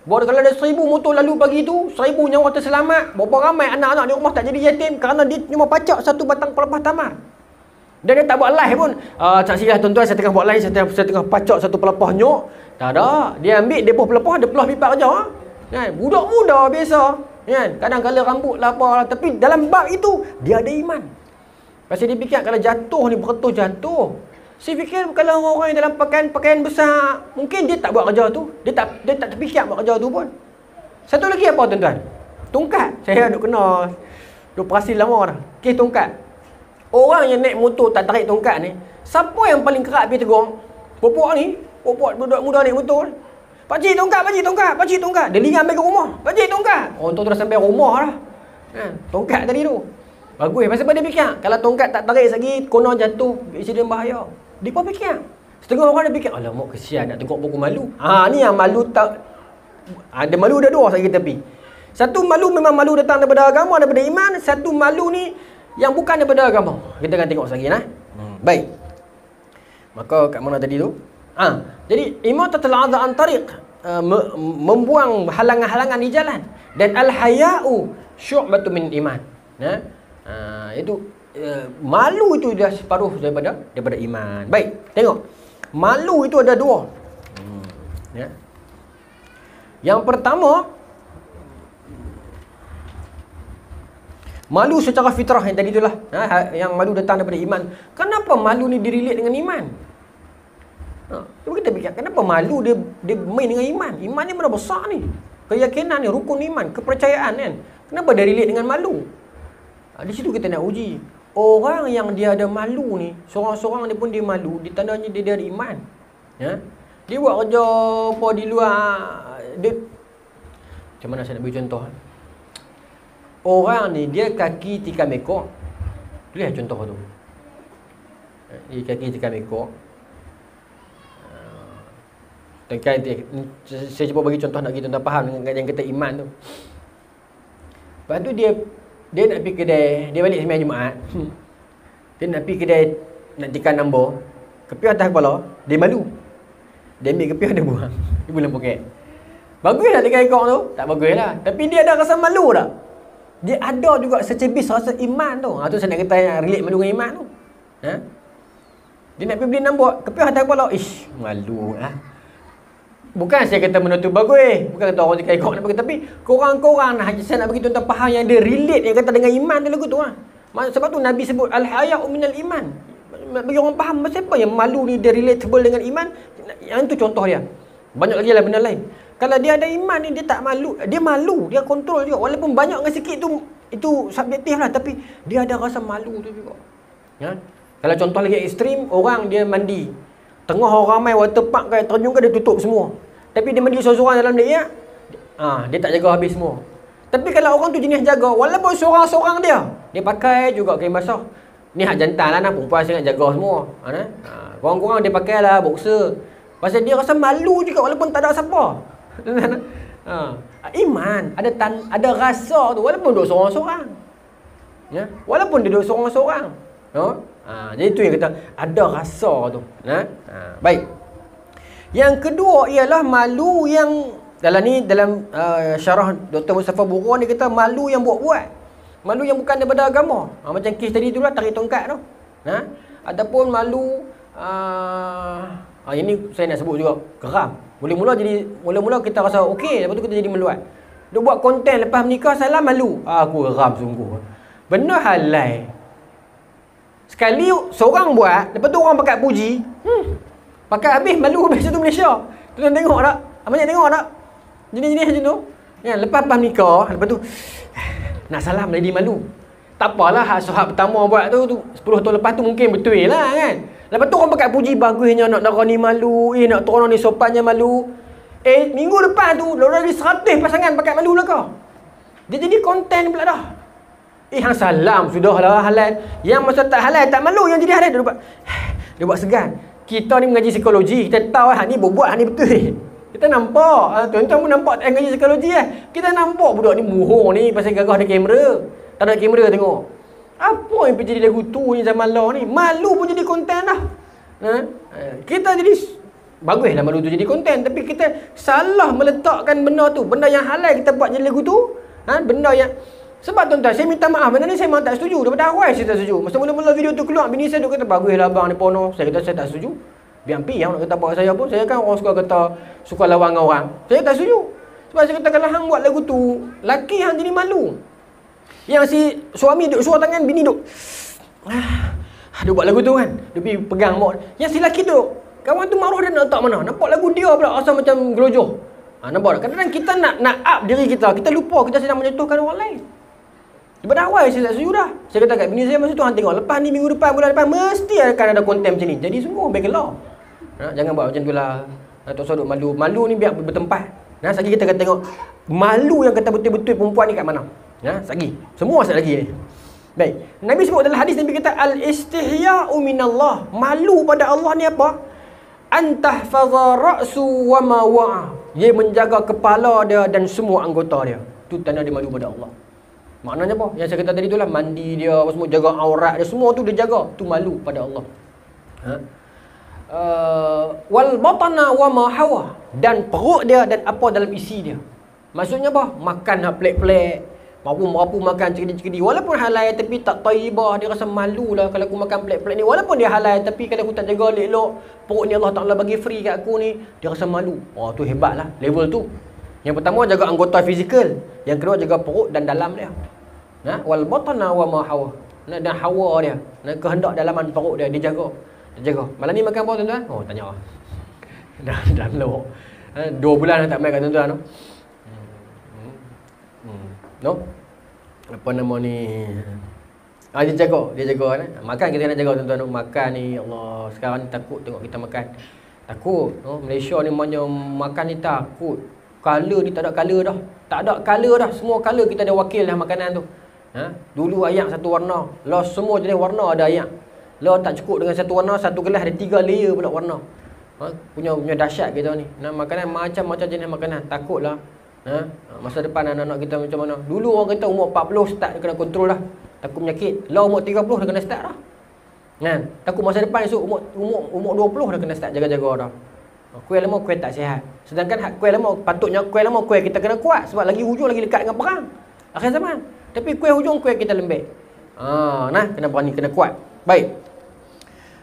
S1: Kalau ada 1000 motor lalu pagi tu, 1000 nyawa terselamat, berapa ramai anak-anak di rumah tak jadi yatim kerana dia cuma pacak satu batang pelepah tamar. Dan dia tak buat live pun. Saksilah tuan-tuan, saya tengah buat live, saya tengah pacak satu pelepah nyok. Tak ada. Dia ambil depoh pelepah, dia pelah pipa kerja. Kan? Budak muda biasa. Kan? Kadang-kadang rambut lah apa. Tapi dalam bab itu, dia ada iman. Pasal dia fikir kalau jatuh ni betul jatuh. Saya fikir kalau orang yang dalam pakaian besar, mungkin dia tak buat kerja tu. Dia tak terfikir buat kerja tu pun. Satu lagi apa tuan-tuan? Tongkat. Saya duk kena, duk perasil lama dah. Kes tongkat. Orang yang naik motor tak tarik tongkat ni, siapa yang paling kerap pergi tegur? Popok budak muda naik motor. Pakcik tongkat. Dia lingan ambil ke rumah. Pakcik tongkat. Orang tu dah sampai rumah dah. Tongkat tadi tu. Bagus. Pasal apa dia fikir? Kalau tongkat tak tarik lagi, konon jatuh, insiden bahaya. Dia pun fikir. Setengah orang dia fikir, alamak kesian nak tengok buku malu. Ni yang malu tak. Ada malu ada dua segi tepi. Satu malu memang malu datang daripada agama, daripada iman. Satu malu ni yang bukan daripada agama. Kita akan tengok lagi Baik. Maka kat mana tadi tu? Jadi imatatul adha an tariq, membuang halangan-halangan di jalan. Dan al-haya'u syu'batun min iman. Itu malu itu dah separuh daripada iman. Baik, tengok. Malu itu ada dua. Yang pertama, malu secara fitrah yang tadi itulah. Yang malu datang daripada iman. Kenapa malu ni direlate dengan iman? Cuba kita fikir, kenapa malu dia main dengan iman? Iman ni benda besar ni. Keyakinan ni, rukun iman, kepercayaan kan. Kenapa dia relate dengan malu? Di situ kita nak uji. Orang yang dia ada malu ni, seorang-seorang dia pun dia malu, ditandanya dia ada iman. Dia buat kerja apa di luar, dia macam mana saya nak beri contoh? Orang ni dia kaki tikam ekor. Lihat contoh tu. Dia kaki tikam ekor. Saya cuba bagi contoh nak bagi tuan-tuan faham dengan yang kata iman tu. Lepas tu dia nak pergi kedai, dia balik sembahyang Jumaat. Dia nak pergi kedai nak tikam nombor. Kepiah atas kepala, dia malu. Dia ambil kepiah dia buang. Dia buang poket. Bagus tak tikam ekor tu? Tak bagus lah. Tapi dia ada rasa malu tak? Dia ada juga secebis rasa iman tu. Tu saya nak kata yang relate malu dengan iman tu. Dia nak pergi beli nombor, kepiah atas kepala. Ish, malu Bukan saya kata benda tu bagus. Bukan kata orang tikam ekor nak pergi. Tapi korang-korang saya nak bagi tuan-tuan faham yang dia relate, yang kata dengan iman tu lagu tu Sebab tu Nabi sebut al-haya'u minal iman. bagi orang faham siapa yang malu ni dia relatable dengan iman. Yang tu contoh dia. Banyak lagi lah benda lain. Kalau dia ada iman ni, dia tak malu. Dia malu, dia kontrol juga. Walaupun banyak dengan sikit tu, itu subjektif lah. Tapi dia ada rasa malu tu juga. Ya? Kalau contoh lagi ekstrim, orang dia mandi. Tengah orang ramai water park ke terjun ke, dia tutup semua. Tapi dia mandi seorang-seorang dalam dia. Dia tak jaga habis semua. Tapi kalau orang tu jenis jaga, walaupun seorang-seorang dia pakai juga kain basah. Ni hak jantan lah, perempuan sangat jaga semua. Korang-korang dia pakai lah boxer. Pasal dia rasa malu juga walaupun tak ada siapa. Iman ada rasa tu walaupun duduk seorang-seorang. Ya, walaupun dia duduk seorang-seorang. Jadi tu yang kata ada rasa tu. Baik. Yang kedua ialah malu yang dalam syarah Dr. Mustafa Buron dia kata malu yang buat-buat. Malu yang bukan daripada agama. Macam kes tadi tu lah, tarik tongkat tu. Ataupun malu ini saya nak sebut juga, geram. Mula-mula kita rasa okey, lepas tu kita jadi meluat. Dia buat konten lepas menikah, salah malu. Aku geram sungguh. Benda halal. Sekali seorang buat, lepas tu orang pakai puji. Pakai habis, malu habis satu Malaysia. Tuan tengok tak? Banyak tengok tak? Jenis-jenis macam tu. Ya, lepas menikah, lepas tu nak salam jadi malu. Tak apalah, hak sahabat pertama buat tu 10 tahun lepas tu mungkin betul lah kan. Lepas tu orang pakai puji bagusnya, nak darah ni malu, nak turun ni sopannya malu. Minggu depan tu lagi 100 pasangan pakai malu lah kau. Dia jadi konten pula dah. Hang salam sudahlah halal. Yang masa tak halal tak malu, yang jadi halal dia buat segan. Kita ni mengaji psikologi, kita tahu hak ni buat hak ni betul. Kita nampak, tuan-tuan pun nampak mengaji psikologi Kita nampak budak ni muhur ni pasal gagah ada kamera. Tak ada kamera tengok. Apa yang jadi lagu tu ni zaman law ni? Malu pun jadi konten dah. Kita jadi baguslah malu tu jadi konten, tapi kita salah meletakkan benda tu. Benda yang halal kita buat jadi lagu tu. Benda yang sebab tuan-tuan, saya minta maaf, benda ni saya memang tak setuju. Daripada awal saya tak setuju. Masa mula-mula video tu keluar, bini saya duk kata baguslah abang ni porno. Saya kata saya tak setuju. Biar pi yang nak kata apa saya pun. Saya kan orang suka kata suka lawan dengan orang. Saya tak setuju. Sebab saya kata kalau hang buat lagu tu, laki hang jadi malu. Yang si suami duk suruh tangan, bini duk dia buat lagu tu kan, dia pergi pegang mak. Yang si laki tu, kawan tu marah dia nak letak mana. Nampak lagu dia pula rasa macam gelojoh. Nampak tak? Kadang-kadang kita nak up diri kita, kita lupa kita sedang menjatuhkan orang lain. Daripada awal saya tak setuju dah. Saya kata kat bini saya masa tu, hang tengok lepas ni minggu depan, bulan depan mesti akan ada konten macam ni. Jadi semua baiklah. Jangan buat macam tu lah. Tak usah duk malu. Malu ni biar bertempat. Sekali kita akan tengok malu yang kata betul-betul perempuan ni kat mana. Sekali. Semua sekali lagi ni. Baik. Nabi sebut dalam hadis, Nabi kata al-istihya'u minallah. Malu pada Allah ni apa? Antahfaza ra'su wa ma wa'a. Dia menjaga kepala dia dan semua anggota dia. Tu tanda dia malu pada Allah. Maknanya apa? Yang saya kata tadi tu lah, mandi dia, apa semua, jaga aurat dia, semua tu dia jaga. Tu malu pada Allah. Wal batana wa ma hawa. Dan perut dia dan apa dalam isi dia. Maksudnya apa? Makan hak pelik-pelik, merapu makan cekidi-cekidi. Walaupun halal tapi tak taibah, dia rasa malu lah kalau aku makan pelik-pelik ni. Walaupun dia halal tapi kalau aku tak jaga elok-elok, perut ni Allah Ta'ala bagi free kat aku ni, dia rasa malu. Tu hebat lah level tu. Yang pertama jaga anggota fizikal, yang kedua jaga perut dan dalam dia. Wal batana wa ma hawa. Dan hawa dia, kehendak dalaman perut dia jaga. Malam ni makan apa tuan-tuan? Tanya lah. Dah lewat 2 bulan dah tak main kat tuan-tuan tu. Apa nama ni? Dia jaga kan? Makan kita nak jaga tuan-tuan. Makan ni, Allah, sekarang ni takut tengok kita makan. Takut. Malaysia ni makan ni takut. Color ni tak ada color dah. Tak ada color dah. Semua color kita ada wakil dah makanan tu. Dulu ayak satu warna. Lah semua jenis warna ada ayak. Lah tak cukup dengan satu warna, satu gelas ada 3 layer pula warna. Punya dahsyat kita ni. Makanan macam-macam jenis makanan. Takutlah. Masa depan anak-anak kita macam mana. Dulu orang kata umur 40 start dia kena kontrol dah. Takut penyakit. Lah umur 30 dah kena start dah. Takut masa depan esok umur 20 dah kena start jaga-jaga dah. Kuih lama kuih tak sihat. Sedangkan kuih lama patutnya kuih lama kuih kita kena kuat sebab lagi hujung lagi dekat dengan perang akhir zaman. Tapi kuih hujung kuih kita lembek. Kena berani, kena kuat. Baik.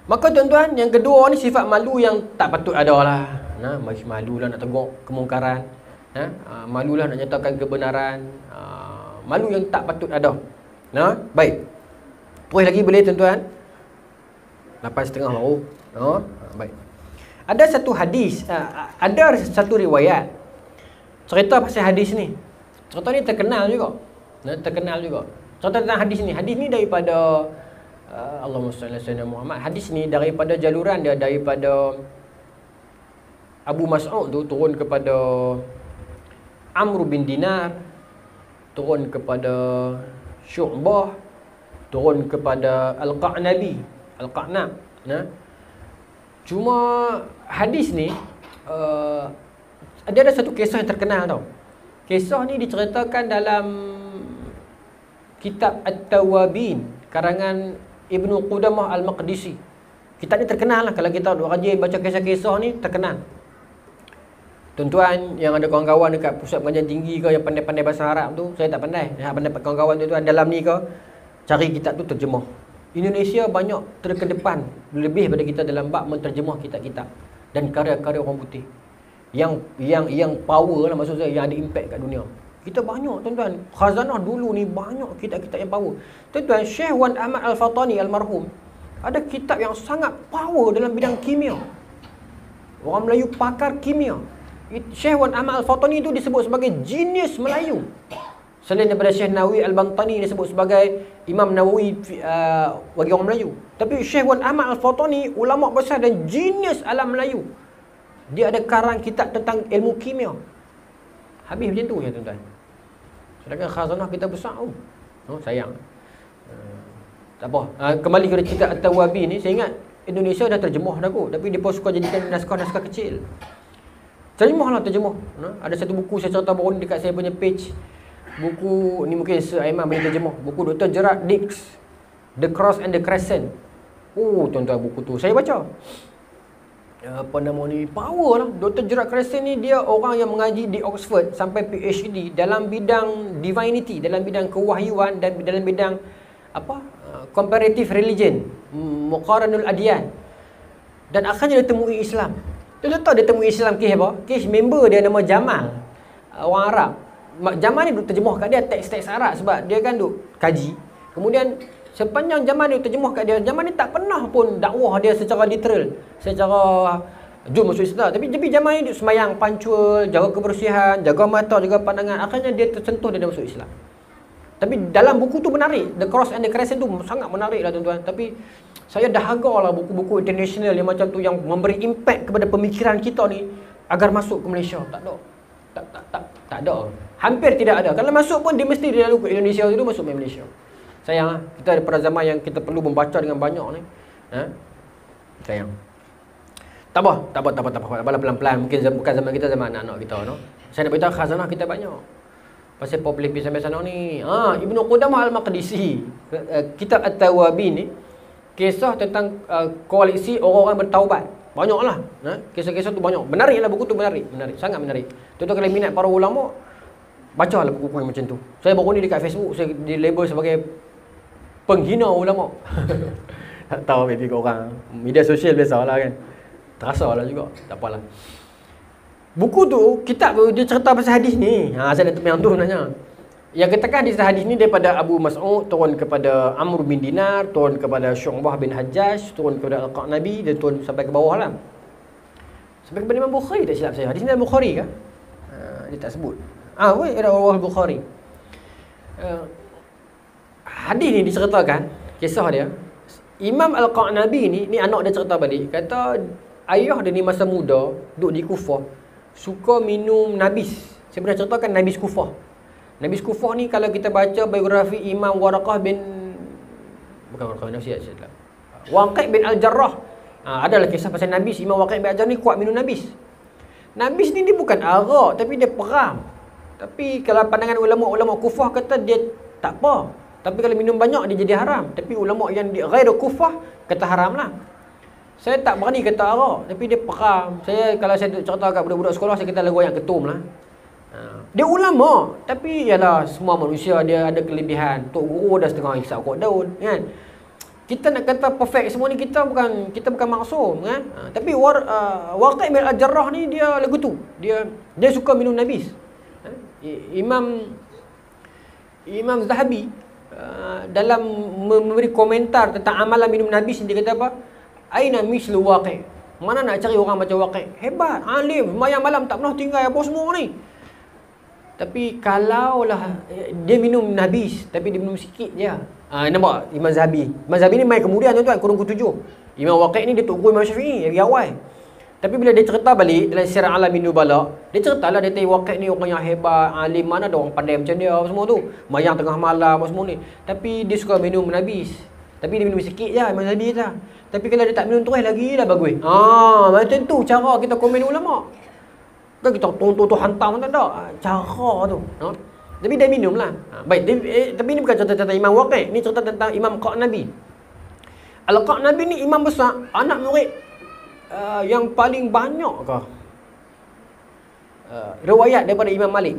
S1: Maka tuan-tuan, yang kedua ni sifat malu yang tak patut ada lah. Malulah nak tegur kemungkaran. Malulah nak nyatakan kebenaran. Malu yang tak patut ada. Baik. Terus lagi boleh tuan-tuan. 8.5 baru. Baik. Ada satu hadis, ada satu riwayat cerita pasal hadis ni. Cerita ni terkenal juga. Cerita tentang hadis ni. Hadis ni daripada Allahumma salli ala sayyidina Muhammad. Hadis ni daripada jaluran dia daripada Abu Mas'ud tu turun kepada Amr bin Dinar, turun kepada Syu'bah, turun kepada Al-Qa'nabi, Al-Qa'nab. Cuma hadis ni ada satu kisah yang terkenal tau. Kisah ni diceritakan dalam kitab At-Tawabin karangan Ibnu Qudamah Al-Maqdisi. Kitab ni terkenal lah. Kalau kita rajin baca kisah-kisah ni, terkenal. Tuan-tuan yang ada kawan-kawan dekat pusat pengajian tinggi ke yang pandai-pandai bahasa Arab tu, saya tak pandai. Yang pandai kawan-kawan tuan-tuan dalam ni ke, cari kitab tu terjemah. Indonesia banyak terkedepan lebih daripada kita dalam bab menterjemah kitab-kitab dan karya-karya orang putih. Yang power lah, maksud saya, yang ada impact kat dunia. Kita banyak tuan-tuan. Khazanah dulu ni banyak kitab-kitab yang power. Tuan-tuan, Syekh Wan Ahmad Al-Fatani almarhum ada kitab yang sangat power dalam bidang kimia. Orang Melayu pakar kimia. Syekh Wan Ahmad Al-Fatani tu disebut sebagai genius Melayu. Selain daripada Syekh Nawawi Al-Bantani disebut sebagai Imam Nawawi bagi orang Melayu. Tapi Syekh Wan Ahmad Al-Fatani ulama besar dan genius alam Melayu. Dia ada karang kitab tentang ilmu kimia. Habis macam tu ya tuan-tuan. Sedangkan khazanah kita besar. Sayang. Tak apa. Kembali kepada kitab At-Tawabi ni, saya ingat Indonesia dah terjemah dah kot, tapi dia pun suka jadikan naskah-naskah kecil. Terjemah. Ada satu buku saya cerita baru ni dekat saya punya page. Buku ni mungkin Sir Aiman boleh terjemah. Buku Dr. Gerard Dix, The Cross and the Crescent. Tuan-tuan, buku tu saya baca. Apa nama ni, power lah. Dr. Gerard Crescent ni dia orang yang mengaji di Oxford sampai PhD dalam bidang divinity, dalam bidang kewahyuan dan dalam bidang comparative religion, muqaranul adyan. Dan akhirnya dia temui Islam. Dia tahu dia temui Islam kes apa? Kes member dia nama Jamal, orang Arab. Jamal ni duk terjemah kat dia teks-teks Arab sebab dia kan duk kaji. Kemudian sepanjang Jamal ni terjemah kat dia, Jamal ni tak pernah pun dakwah dia secara literal, secara jom masuk Islam. Tapi Jamal ni duk semayang pancul, jaga kebersihan, jaga mata, jaga pandangan. Akhirnya dia tersentuh, dia masuk Islam. Tapi dalam buku tu menarik. The Cross and the Crescent tu sangat menarik lah tuan-tuan. Tapi saya dahaga lah buku-buku international yang macam tu, yang memberi impact kepada pemikiran kita ni agar masuk ke Malaysia. Tak ada. Tak ada. Hampir tidak ada. Kalau masuk pun dia mesti dia lalu ke Indonesia dulu, masuk ke Malaysia. Sayang lah. Kita ada pada zaman yang kita perlu membaca dengan banyak ni. Sayang. Tak apa. Pelan-pelan. Mungkin bukan zaman kita, zaman anak-anak kita. No? Saya nak beritahu khazanah kita banyak. Pasal populasi sampai sana ni. Ibnu Qudamah Al-Maqdisi, kitab At-Tawabi ni, kisah tentang koalisi orang-orang bertaubat. Banyaklah. Kisah-kisah tu banyak. Menarik lah buku tu, menarik. Sangat menarik. Tuan-tuan kalau minat para ulama, bacalah buku-buku yang macam tu. Saya baru ni dekat Facebook, saya dilabel sebagai penghina ulama. Tak tahu maybe korang media sosial biasalah kan. Terasa lah juga. Tak apalah. Buku tu, kitab tu, dia cerita pasal hadis ni. Saya dah yang tu sebenarnya. Yang katakan hadis ni daripada Abu Mas'ud, turun kepada Amr bin Dinar, turun kepada Syu'bah bin Hajjaj, turun kepada Al-Qa'nabi, dan turun sampai ke bawah lah. Sampai kepada Imam Bukhari tak silap saya. Hadis ni dalam Bukhari ke? Dia tak sebut. Ada Al-Bukhari. Hadis ni diceritakan, kisah dia. Imam Al-Qa'nabi ni anak dia cerita balik. Kata ayah dia ni masa muda, duduk di Kufah, suka minum nabis. Saya pernah ceritakan nabis Kufah. Nabis Kufah ni kalau kita baca biografi Imam Waraqah bin Waqi' bin Al-Jarrah, adalah kisah pasal nabis. Imam Waqi' bin Al-Jarrah ni kuat minum nabis. Nabis ni dia bukan arak, tapi dia peram. Tapi kalau pandangan ulama-ulama Kufah kata dia tak apa. Tapi kalau minum banyak dia jadi haram. Tapi ulama yang ghairu Kufah kata haram lah. Saya tak berani kata arak, tapi dia peram. Kalau saya cerita kat budak-budak sekolah, saya kata lagu yang ketum lah. Dia ulama, tapi ialah semua manusia dia ada kelebihan. Tok guru dah setengah hisap kot daun, kan? Kita nak kata perfect semua ni, kita bukan maksum, kan? Tapi Waqi' bin Al-Jarrah ni dia lagu tu. Dia suka minum nabis. Imam Zahabi dalam memberi komentar tentang amalan minum nabis, dia kata apa? Aina mislu Waqi'. Mana nak cari orang macam Waqi'? Hebat, alim, semayang malam tak pernah tinggal apa semua ni. Tapi kalaulah dia minum nabis, tapi dia minum sikit je. Nampak Imam Zahabi. Imam Zahabi ni mai kemudian tuan-tuan, kurun ke-7. Imam Waqi' ni dia tok guru Imam Syafi'i dari awal. Tapi bila dia cerita balik dalam Sirah Alamin Nubala, dia ceritalah dia kata Waqi' ni orang yang hebat, alim, mana ada orang pandai macam dia semua tu. Mayang tengah malam apa semua ni. Tapi dia suka minum nabis. Tapi dia minum sikit je Imam Zahabi kata. Tapi kalau dia tak minum terus lagi lah bagus. Macam tu cara kita komen ulama. Kan kita tonton tu hantam tak ada. Cara tu. Tapi dia minum lah. Baik, tapi ini bukan cerita tentang Imam Waqi'. Ini cerita tentang Imam Qa'nabi. Al-Qa'nabi ni imam besar, anak murid yang paling banyak riwayat daripada Imam Malik.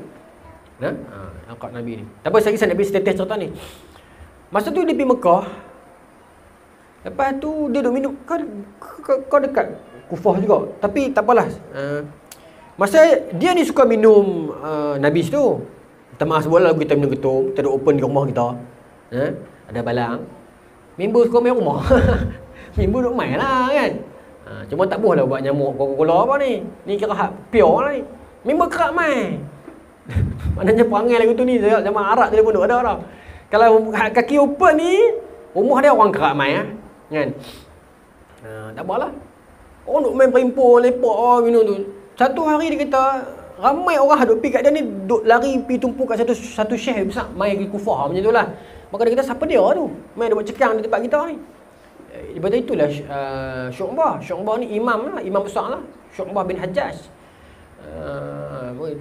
S1: Al-Qa'nabi ni. Tak apa, saya nak beri status cerita ni. Masa tu dia pergi Mekah. Lepas tu dia duduk minum. Kau dekat Kufah juga. Tapi tak apalah. Masa dia ni suka minum nabis tu. Minta maaf sebut lah kita minum ketum. Kita duduk open di rumah kita. Ada balang. Member suka main rumah. Member duduk main lah kan. Cuma tak boleh lah buat nyamuk Coca-Cola apa ni. Ni kira hak pure lah ni. Member kerap main. Maknanya perangai lagu tu ni zaman Arab tu dia pun duduk ada dah. Kalau kaki open ni, rumah dia orang kerap main kan. Tak apalah. Orang duduk main perimpun, lepak minum tu. Satu hari dia kata ramai orang duk pergi kat dia ni, duk lari pergi tumpuk kat satu syekh besar mai pergi Kufah macam itulah. Maka dia kata siapa dia tu? Mai dia buat cekang di tempat kita ni. Daripada itulah Syu'bah ni imam lah, imam besar lah. Syu'bah bin Hajjaj.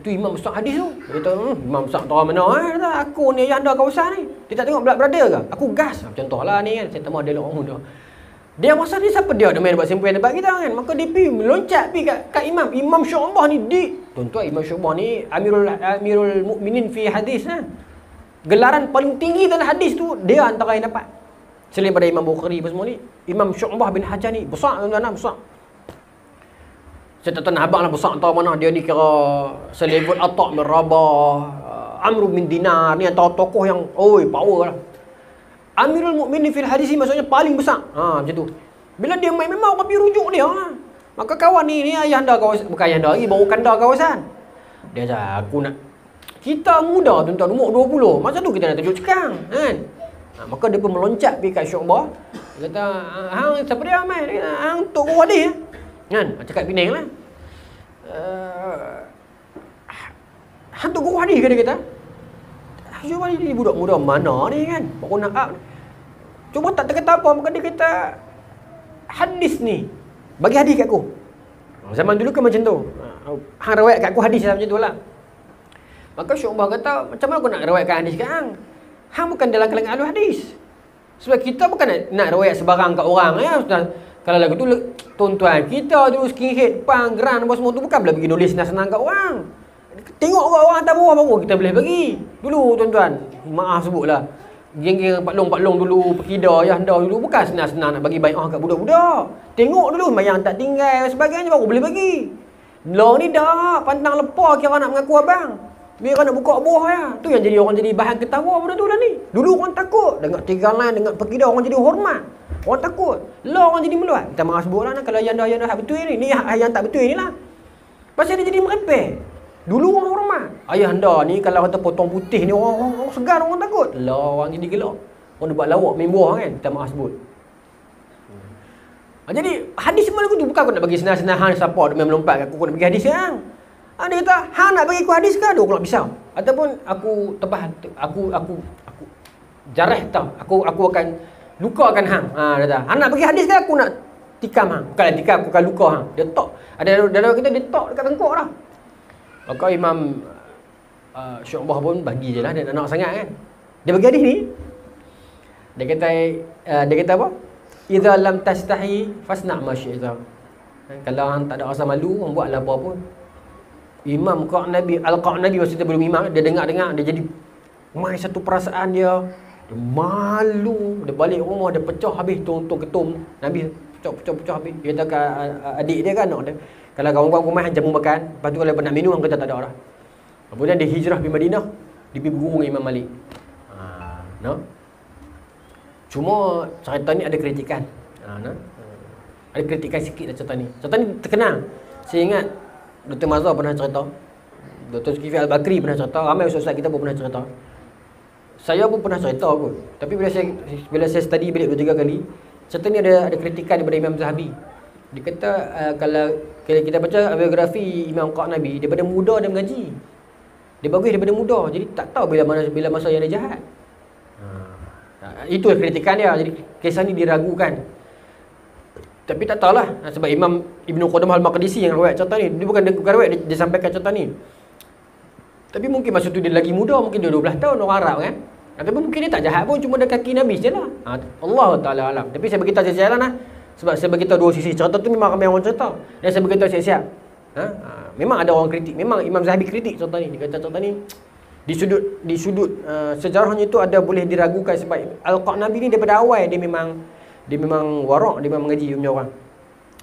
S1: Tu imam besar hadis tu. Dia kata imam besar tu orang mana? Kata, aku ni yang anda kawasan ni. Dia tak tengok blood brother ke? Aku gas. Contohlah ni kan, saya tambah dia orang muda. Dia masa ni siapa dia main buat sempoyan tempat kita kan. Maka dia pergi meloncat pergi kat Imam Syu'bah ni tuan-tuan, Imam Syu'bah ni Amirul Mukminin fi hadis lah. Gelaran paling tinggi dalam hadis tu dia antara yang dapat. Selain daripada Imam Bukhari apa semua ni, Imam Syu'bah bin Hajjaj ni besar tuan-tuan, besar. Saya tak tahu nak abang lah besar tahu mana. Dia ni kira selevel Atta' bin Rabah, Amr bin Dinar ni antara tokoh yang power lah. Amirul Mukminin fil hadis ni maksudnya paling besar. Macam tu. Bila dia main memang orang pergi rujuk dia lah. Maka kawan ni ayah anda kawasan, bukan ayah anda lagi, baru kanda kawasan. Dia cakap aku nak, kita muda tuan-tuan, umur 20. Masa tu kita nak tunjuk cekang kan. Maka dia pun meloncat pergi kat Syu'bah. Dia kata, hang siapa dia mai? Dia kata, hang Tok Guru Hadis kan. Cakap Penang lah. Hang Tok Guru Hadis ke dia kata? Syu'bah ni budak muda mana ni kan? Baru nak up. Cuba tak terkata apa, maka dia kata hadis ni, bagi hadis kat aku. Zaman dulu kan macam tu. Hang riwayat kat aku hadis macam tu lah. Maka Syu'bah kata, macam mana aku nak riwayatkan hadis kat hang? Hang bukan dalam kalangan ahli hadis. Sebab kita bukan nak riwayat sebarang kat orang ya. Kalau lagu tu tuan-tuan, kita dulu skinhead, punk, geran apa semua tu bukan boleh pergi nulis senang-senang kat orang. Tengok orang atas bawah baru kita boleh bagi. Dulu tuan-tuan, maaf sebutlah. Geng-geng paklong dulu, pekida, yahda dulu bukan senang-senang nak bagi bai'ah kat budak-budak. Tengok dulu mayang tak tinggal sebagainya baru boleh bagi. Lah ni dah pantang lepas kira nak mengaku abang. Biar nak buka buah ya. Tu yang jadi orang jadi bahan ketawa pada tu lah ni. Dulu orang takut dengar tigalan, dengar pekida orang jadi hormat. Orang takut. Lah orang jadi meluat. Kita maaf sebutlah kalau yang dah betul ni. Ni yang tak betul ni lah. Pasal dia jadi merepek. Dulu orang hormat. Ayah anda ni kalau kata potong putih ni orang segar, orang takut. Lah orang jadi gelak. Orang dia buat lawak main buah kan. Kita maaf sebut. Jadi hadis semua lagu tu bukan aku nak bagi senang-senang hang siapa dia melompat kat aku nak bagi hadis hang. Dia kata hang nak bagi aku hadis ke? Aduh aku nak pisau. Ataupun aku tebah aku jarah tau. Aku akan lukakan hang. Dia kata hang nak bagi hadis ke aku nak tikam hang. Bukanlah tikam, aku akan luka hang. Dia tok. Ada dalam kita dia tok dekat tengkuk dah. Maka Imam Syu'bah pun bagi je lah, dia nak sangat kan. Dia bagi hadis ni. Dia kata apa? Idza lam tastahi fasna' ma syi'ta. Kalau hang tak ada rasa malu, hang buatlah apa pun. Imam Al-Qa'nabi masa dia belum imam, dia dengar-dengar, dia jadi mai satu perasaan dia malu. Dia balik rumah, dia pecah habis tong ketum Nabi, pecah habis. Dia kata adik dia kan, anak dia, kalau kawan-kawan rumah hang jamu makan, lepas tu kalau nak minum hang kata tak ada dah. Kemudian dia hijrah pergi Madinah, dia pergi berguru dengan Imam Malik. Cuma cerita ni ada kritikan. Ada kritikan sikit dah cerita ni. Cerita ni terkenal. Saya ingat Dr. Mazhar pernah cerita, Dr. Zulkifli Al-Bakri pernah cerita, ramai ustaz-ustaz kita pun pernah cerita. Saya pun pernah cerita kot. Tapi bila saya study balik 2-3 kali, cerita ni ada kritikan daripada Imam Zahabi. Dia kata kalau kita baca biografi Imam Qurtubi, daripada muda dia mengaji. Dia bagus daripada muda. Jadi tak tahu bila masa yang dia jahat. Itu kritikan dia. Jadi kisah ni diragukan. Tapi tak tahulah, sebab Imam Ibnu Qudamah Al-Maqdisi yang riwayat cerita ni, dia bukan riwayat, dia sampaikan cerita ni. Tapi mungkin masa tu dia lagi muda, mungkin dia 12 tahun orang Arab kan. Ataupun mungkin dia tak jahat pun, cuma dia kaki Nabi je lah. Allah Ta'ala alam. Tapi saya beritahu siap-siap lah. Sebab saya beritahu dua sisi cerita tu, memang ramai orang cerita. Dan saya beritahu siap-siap. Memang ada orang kritik. Memang Imam Zahabi kritik cerita ni. Dia kata cerita ni di sudut sejarahnya itu ada boleh diragukan. Sebab Al-Qurtubi ni daripada awal dia memang warak, dia memang mengaji punya orang.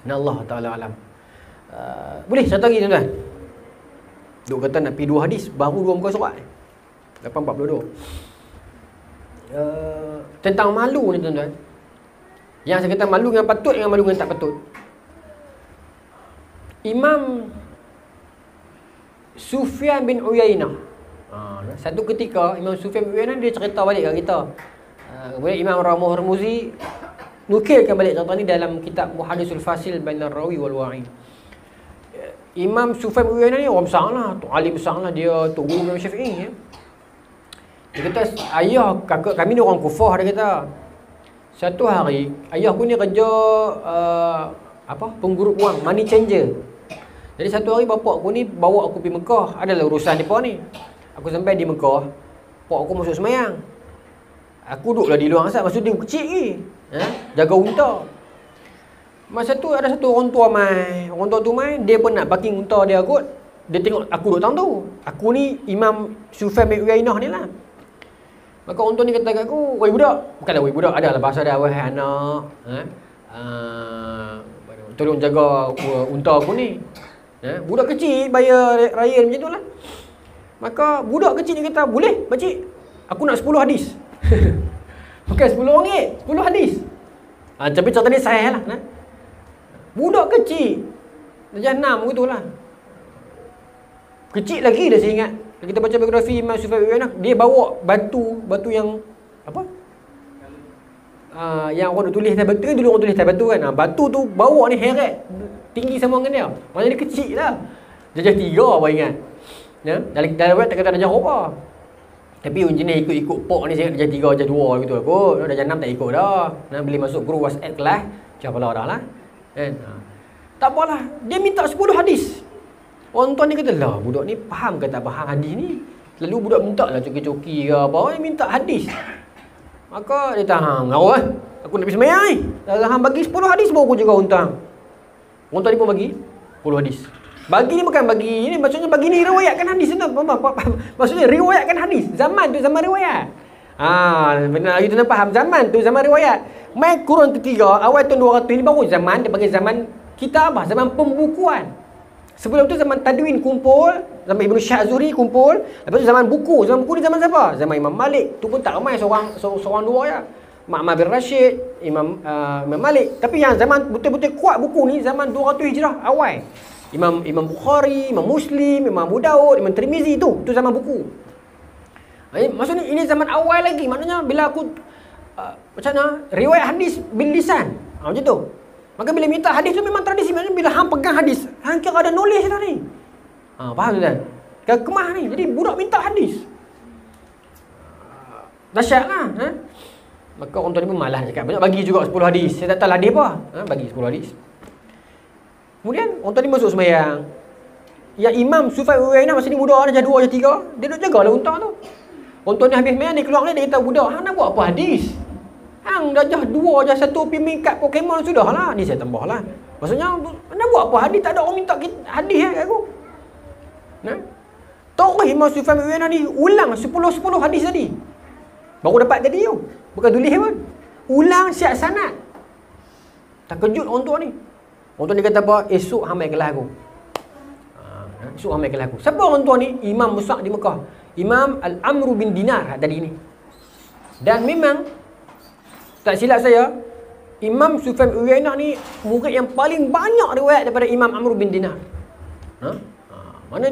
S1: Dan Allah Ta'ala alam. Boleh cerita lagi tuan-tuan. Duk kata nak pergi 2 hadis, baru 2 muka surat 842. Tentang malu ni tuan-tuan. Yang saya kata malu dengan patut, dengan malu dengan tak patut. Imam Sufyan bin Uyainah, satu ketika Imam Sufyan bin Uyainah dia cerita balik kat kita. Kemudian Imam Hormuzi nukilkan balik cerita ni dalam kitab Muhaddisul Fasil Bainar Rawi wal Wa'i. Imam Sufyan bin Uyainah ni orang besar lah, alim besar lah, dia tok guru Imam Syafi'i ya. Dia kata ayah kakak kami ni orang Kufah, dia kata. Satu hari ayah aku ni kerja pengguruk wang, money changer. Jadi satu hari bapak aku ni bawa aku pergi Mekah, adalah urusan depa ni. Aku sampai di Mekah, pak aku masuk semayang. Aku duduklah di luar asal, masa dia kecil lagi. Jaga unta. Masa tu ada satu orang tua mai. Orang tua tu mai, dia pun nak parking unta dia kot. Dia tengok aku duduk tang tu. Aku ni Imam Sufyan bin Uyainah ni lah. Maka orang tua ni kata kat aku, "Woi budak." Bukanlah woi budak, adalah bahasa dia, "Wahai anak, tolong jaga unta aku ni." Budak kecil bayar raya macam tu lah. Maka budak kecil ni kata, "Boleh pakcik, aku nak 10 hadis." Bukan RM10, 10 hadis. Tapi cerita ni sahih lah. Budak kecil, darjah 6 begitulah. Kecil lagi dah saya ingat. Kita baca biografi Imam Sufyan bin Uyainah, dia bawa batu yang apa? Yang orang tulis atas batu, dulu orang tulis atas batu kan. Batu tu bawa ni heret tinggi sama dengan dia. Maksudnya dia kecil lah. Darjah 3 apa ingat. Ya, dalam web tak kata darjah berapa. Tapi jenis ikut pok ni saya darjah 3, darjah 2 gitu kot. Darjah 6 tak ikut dah. Bila masuk guru WhatsApp kelas, macam apa dah lah. Kan? Tak apalah, dia minta 10 hadis. Orang tuan ni kata, "Lah budak ni faham ke tak faham hadis ni? Lalu budak minta lah coki-coki ke apa, dia minta hadis." Maka dia tahan, "Ngau lah, aku nak pergi semayang ni. Hang bagi 10 hadis baru aku jaga untang." Orang tuan ni pun bagi 10 hadis. Bagi ni bukan bagi, ini maksudnya bagi ni riwayatkan hadis tu. Maksudnya riwayatkan hadis. Zaman tu zaman riwayat. Benar lagi tu faham, zaman tu zaman riwayat. Mai kurun ketiga awal tahun 200 ni baru zaman, dia panggil zaman kitabah, zaman pembukuan. Sebelum tu zaman tadwin kumpul, zaman Ibnu Syah Az-Zuhri kumpul, lepas tu zaman buku. Zaman buku ni zaman siapa? Zaman Imam Malik. Tu pun tak ramai, seorang dua ya. Ma'mar bin Rashid, Imam Malik. Tapi yang zaman betul-betul kuat buku ni zaman 200 Hijrah awal. Imam Bukhari, Imam Muslim, Imam Abu Daud, Imam Tirmizi tu zaman buku. Maksudnya ini zaman awal lagi. Maknanya bila aku macam mana? Riwayat hadis bil lisan. Macam tu. Maka bila minta hadis tu memang tradisi. Maksudnya bila hang pegang hadis, hang kira ada knowledge dah ni. Faham tak? Kemah ni. Jadi budak minta hadis. Dahsyat lah. Maka orang tua ni pun malas cakap. Banyak bagi juga 10 hadis. Saya tak tahu lah hadis apa. Bagi 10 hadis. Kemudian orang tua ni masuk sembahyang. Yang Imam Sufyan bin Uyainah masa ni muda, darjah 2, darjah 3. Dia duduk jagalah unta tu. Orang tua ni habis sembahyang, dia keluar dia kata, "Budak, hang nak buat apa hadis? Hang darjah 2, darjah 1 pergi mingkat Pokemon sudah lah." Ni saya tambah lah. Maksudnya, nak buat apa hadis? Tak ada orang minta hadis kat aku. Tahu Imam Sufyan bin Uyainah ni ulang 10 hadis tadi. Baru dapat jadi tu. Bukan tulis pun. Ulang siap sanad. Terkejut orang tua ni. Orang tua ni kata apa? Esok hang mai kelas aku. Esok hang mai kelas aku. Siapa orang tua ni? Imam besar di Mekah. Imam Al-Amru bin Dinar tadi ni. Dan memang tak silap saya, Imam Sufyan Uyainah ni murid yang paling banyak riwayat daripada Imam Amr bin Dinar. Mana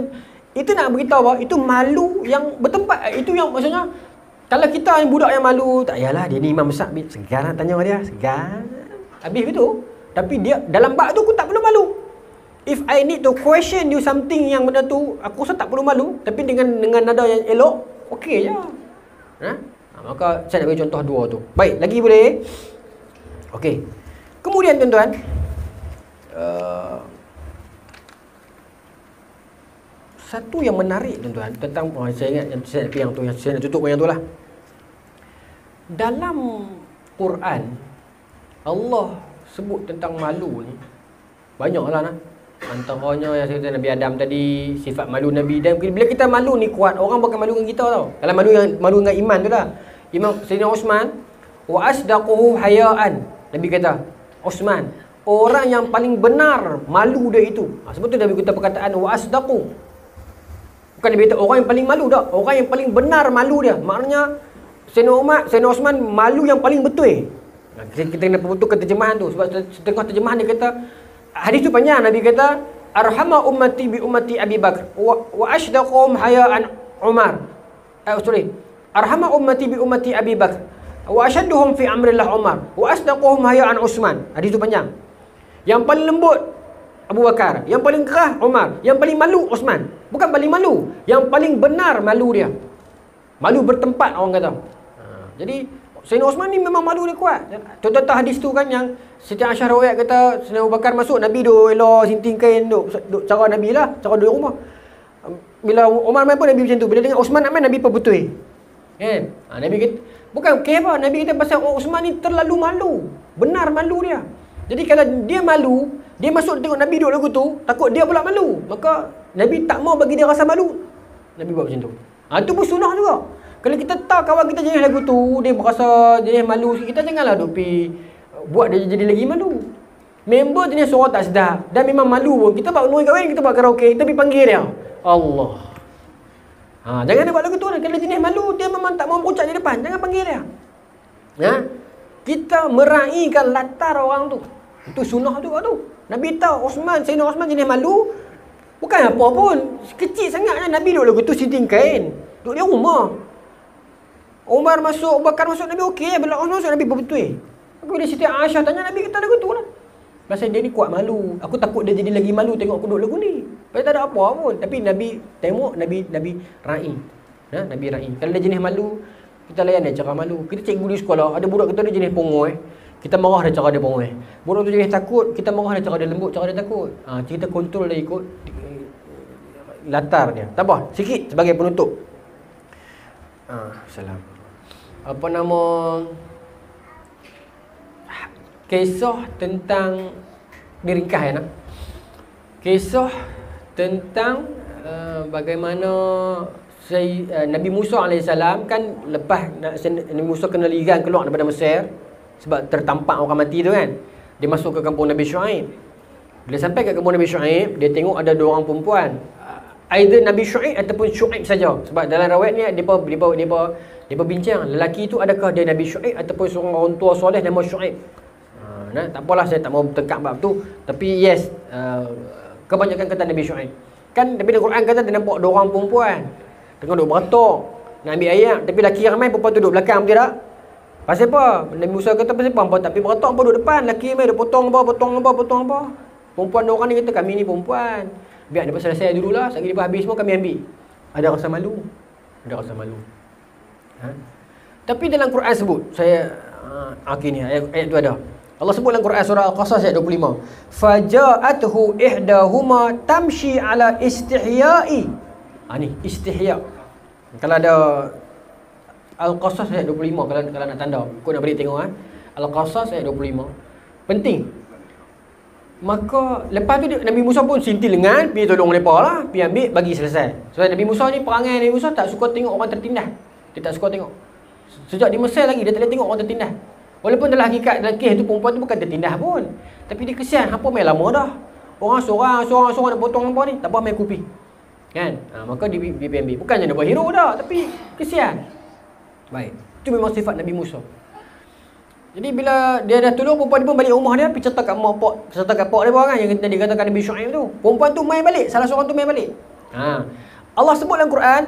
S1: itu nak beritahu apa? Itu malu yang bertempat. Itu yang maksudnya kalau kita ni budak yang malu, tak yalah dia ni imam besar, segar nak tanya dia, segar. Habis gitu. Tapi dia dalam bab tu aku tak perlu malu. If I need to question you something yang benda tu, aku rasa tak perlu malu, tapi dengan nada yang elok, okey je. Maka saya nak bagi contoh dua tu. Baik, lagi boleh? Okey. Kemudian tuan-tuan, satu yang menarik tuan-tuan tentang saya ingat yang saya nak yang tu, yang saya nak tutup yang tu lah. Dalam Quran Allah sebut tentang malu ni banyaklah nah. Antaranya yang saya kata Nabi Adam tadi, sifat malu Nabi. Dan bila kita malu ni kuat, orang bukan malu dengan kita tau. Kalau malu dengan iman tu lah. Imam Sayyidina Osman, wa asdaquhu hayaan. Nabi kata, Osman, orang yang paling benar malu dia itu. Sebab tu Nabi kata perkataan wa asdaqu. Bukan Nabi kata orang yang paling malu tak. Orang yang paling benar malu dia. Maknanya Sayyidina Osman malu yang paling betul. Kita kena perbetulkan terjemahan tu. Sebab setengah terjemahan dia kata, hadis tu panjang. Nabi kata, arhama ummati bi ummati Abi Bakr wa ashdaqum hayaan Umar. Arhama ummati bi ummati Abi Bakr wa ashadduhum fi amrillah Umar wa asdaquhum hayaan Utsman. Hadis tu panjang. Yang paling lembut Abu Bakar, yang paling kerah Umar, yang paling malu Utsman. Bukan paling malu, yang paling benar malu dia. Malu bertempat orang kata. Jadi Sayyidina Osman ni memang malu dia kuat. Contoh hadis tu kan yang Siti Aisyah riwayat kata Sayyidina Abu Bakar masuk, Nabi duk elok sinting kain, duk cara Nabi lah, cara duduk rumah. Bila Umar main pun Nabi macam tu. Bila dengan Osman nak main, Nabi perbetul. Kan? Nabi kata, bukan apa, Nabi kata pasal Osman ni terlalu malu. Benar malu dia. Jadi kalau dia malu, dia masuk tengok Nabi duduk lagu tu, takut dia pula malu. Maka Nabi tak mau bagi dia rasa malu. Nabi buat macam tu. Itu pun sunnah juga. Kalau kita tahu kawan kita jenis lagu tu, dia berasa jenis malu, kita janganlah duk pergi buat dia jadi lagi malu. Member jenis suara tak sedap dan memang malu pun, kita buat menui kahwin, kita buat karaoke, kita pergi panggil dia. Allah. Jangan dia buat lagu tu. Kalau jenis malu, dia memang tak mau berucap di depan, jangan panggil dia. Kita meraihkan latar orang tu. Itu sunnah juga tu. Nabi tahu Sayyidina Osman jenis malu, bukan apa pun, kecil sangatnya. Nabi duduk lagu tu sinting kain, duduk di rumah. Umar masuk, Abu Bakar masuk, Nabi okey. Bila Osman masuk, Nabi berbetul. Bila Siti Aisyah tanya, Nabi kata lagu tu lah. Pasal dia ni kuat malu. Aku takut dia jadi lagi malu tengok aku duduk lagu ni. Pasal tak ada apa pun. Tapi Nabi tengok, Nabi raih. Nabi raih. Kalau dia jenis malu, kita layan dia cara malu. Kita cikgu di sekolah, ada budak kita dia jenis pongoi, kita marah dia cara dia pongoi. Budak tu jenis takut, kita marah dia cara dia lembut, cara dia takut. Kita kontrol dia ikut latar dia. Tak apa, sikit sebagai penutup. Salam. Apa nama, kisah tentang diringkas ya nak. Kisah tentang bagaimana Nabi Musa AS kan lepas Nabi Musa kena ligan keluar daripada Mesir sebab tertampak orang mati tu kan. Dia masuk ke kampung Nabi Syuaib. Bila sampai ke kampung Nabi Syuaib, dia tengok ada dua orang perempuan. Either Nabi Syuaib ataupun Syuaib saja. Sebab dalam riwayat ni dia berbincang, lelaki itu adakah dia Nabi Syuaib ataupun seorang orang tua soleh nama Syuaib. Tak apalah, saya tak mau tekak bab tu. Tapi yes, kebanyakan kata Nabi Syuaib. Kan Nabi Al-Quran kata dia nampak dua orang perempuan tengah duduk beratok nak ambil ayam, tapi lelaki ramai, perempuan tu duduk belakang, betul tak? Pasal apa? Nabi Musa kata pasal apa? Perempuan tak pergi beratok, apa duduk depan, lelaki ramai dia potong apa. Perempuan dua orang ni kata, kami ni perempuan, biar dia selesai dululah, sekali dia habis semua kami ambil. Ada rasa malu. Tapi dalam Quran sebut, saya ni ayat tu ada. Allah sebut dalam Quran surah Al-Qasas ayat 25. Faja'atuhu ihdahuma tamshi ala istihya'i. Ni istihya. Kalau ada Al-Qasas ayat 25, kalau nak tanda, kau nak balik tengok Al-Qasas ayat 25. Penting. Maka lepas tu Nabi Musa pun sintil lengan, pergi tolong mereka lah, pergi ambil, bagi selesai. Sebab Nabi Musa ni, perangai Nabi Musa tak suka tengok orang tertindas. Dia tak suka tengok. Sejak di Mesir lagi, dia tak boleh tengok orang tertindas. Walaupun dalam hakikat, dalam kes tu perempuan tu bukan tertindas pun, tapi dia kesian, apa main lama dah. Orang seorang nak potong apa ni, tak apa main kopi. Kan? Maka dia ambil. Bukannya dia buat hero dah, tapi kesian. Baik. Itu memang sifat Nabi Musa. Jadi bila dia dah tolong, perempuan dia pun balik rumah dia, pergi cerita kat mak pak, cerita kat pak dia pun kan, yang tadi katakan Nabi Syuaib tu. Perempuan tu main balik, salah seorang tu main balik. Allah sebut dalam Quran,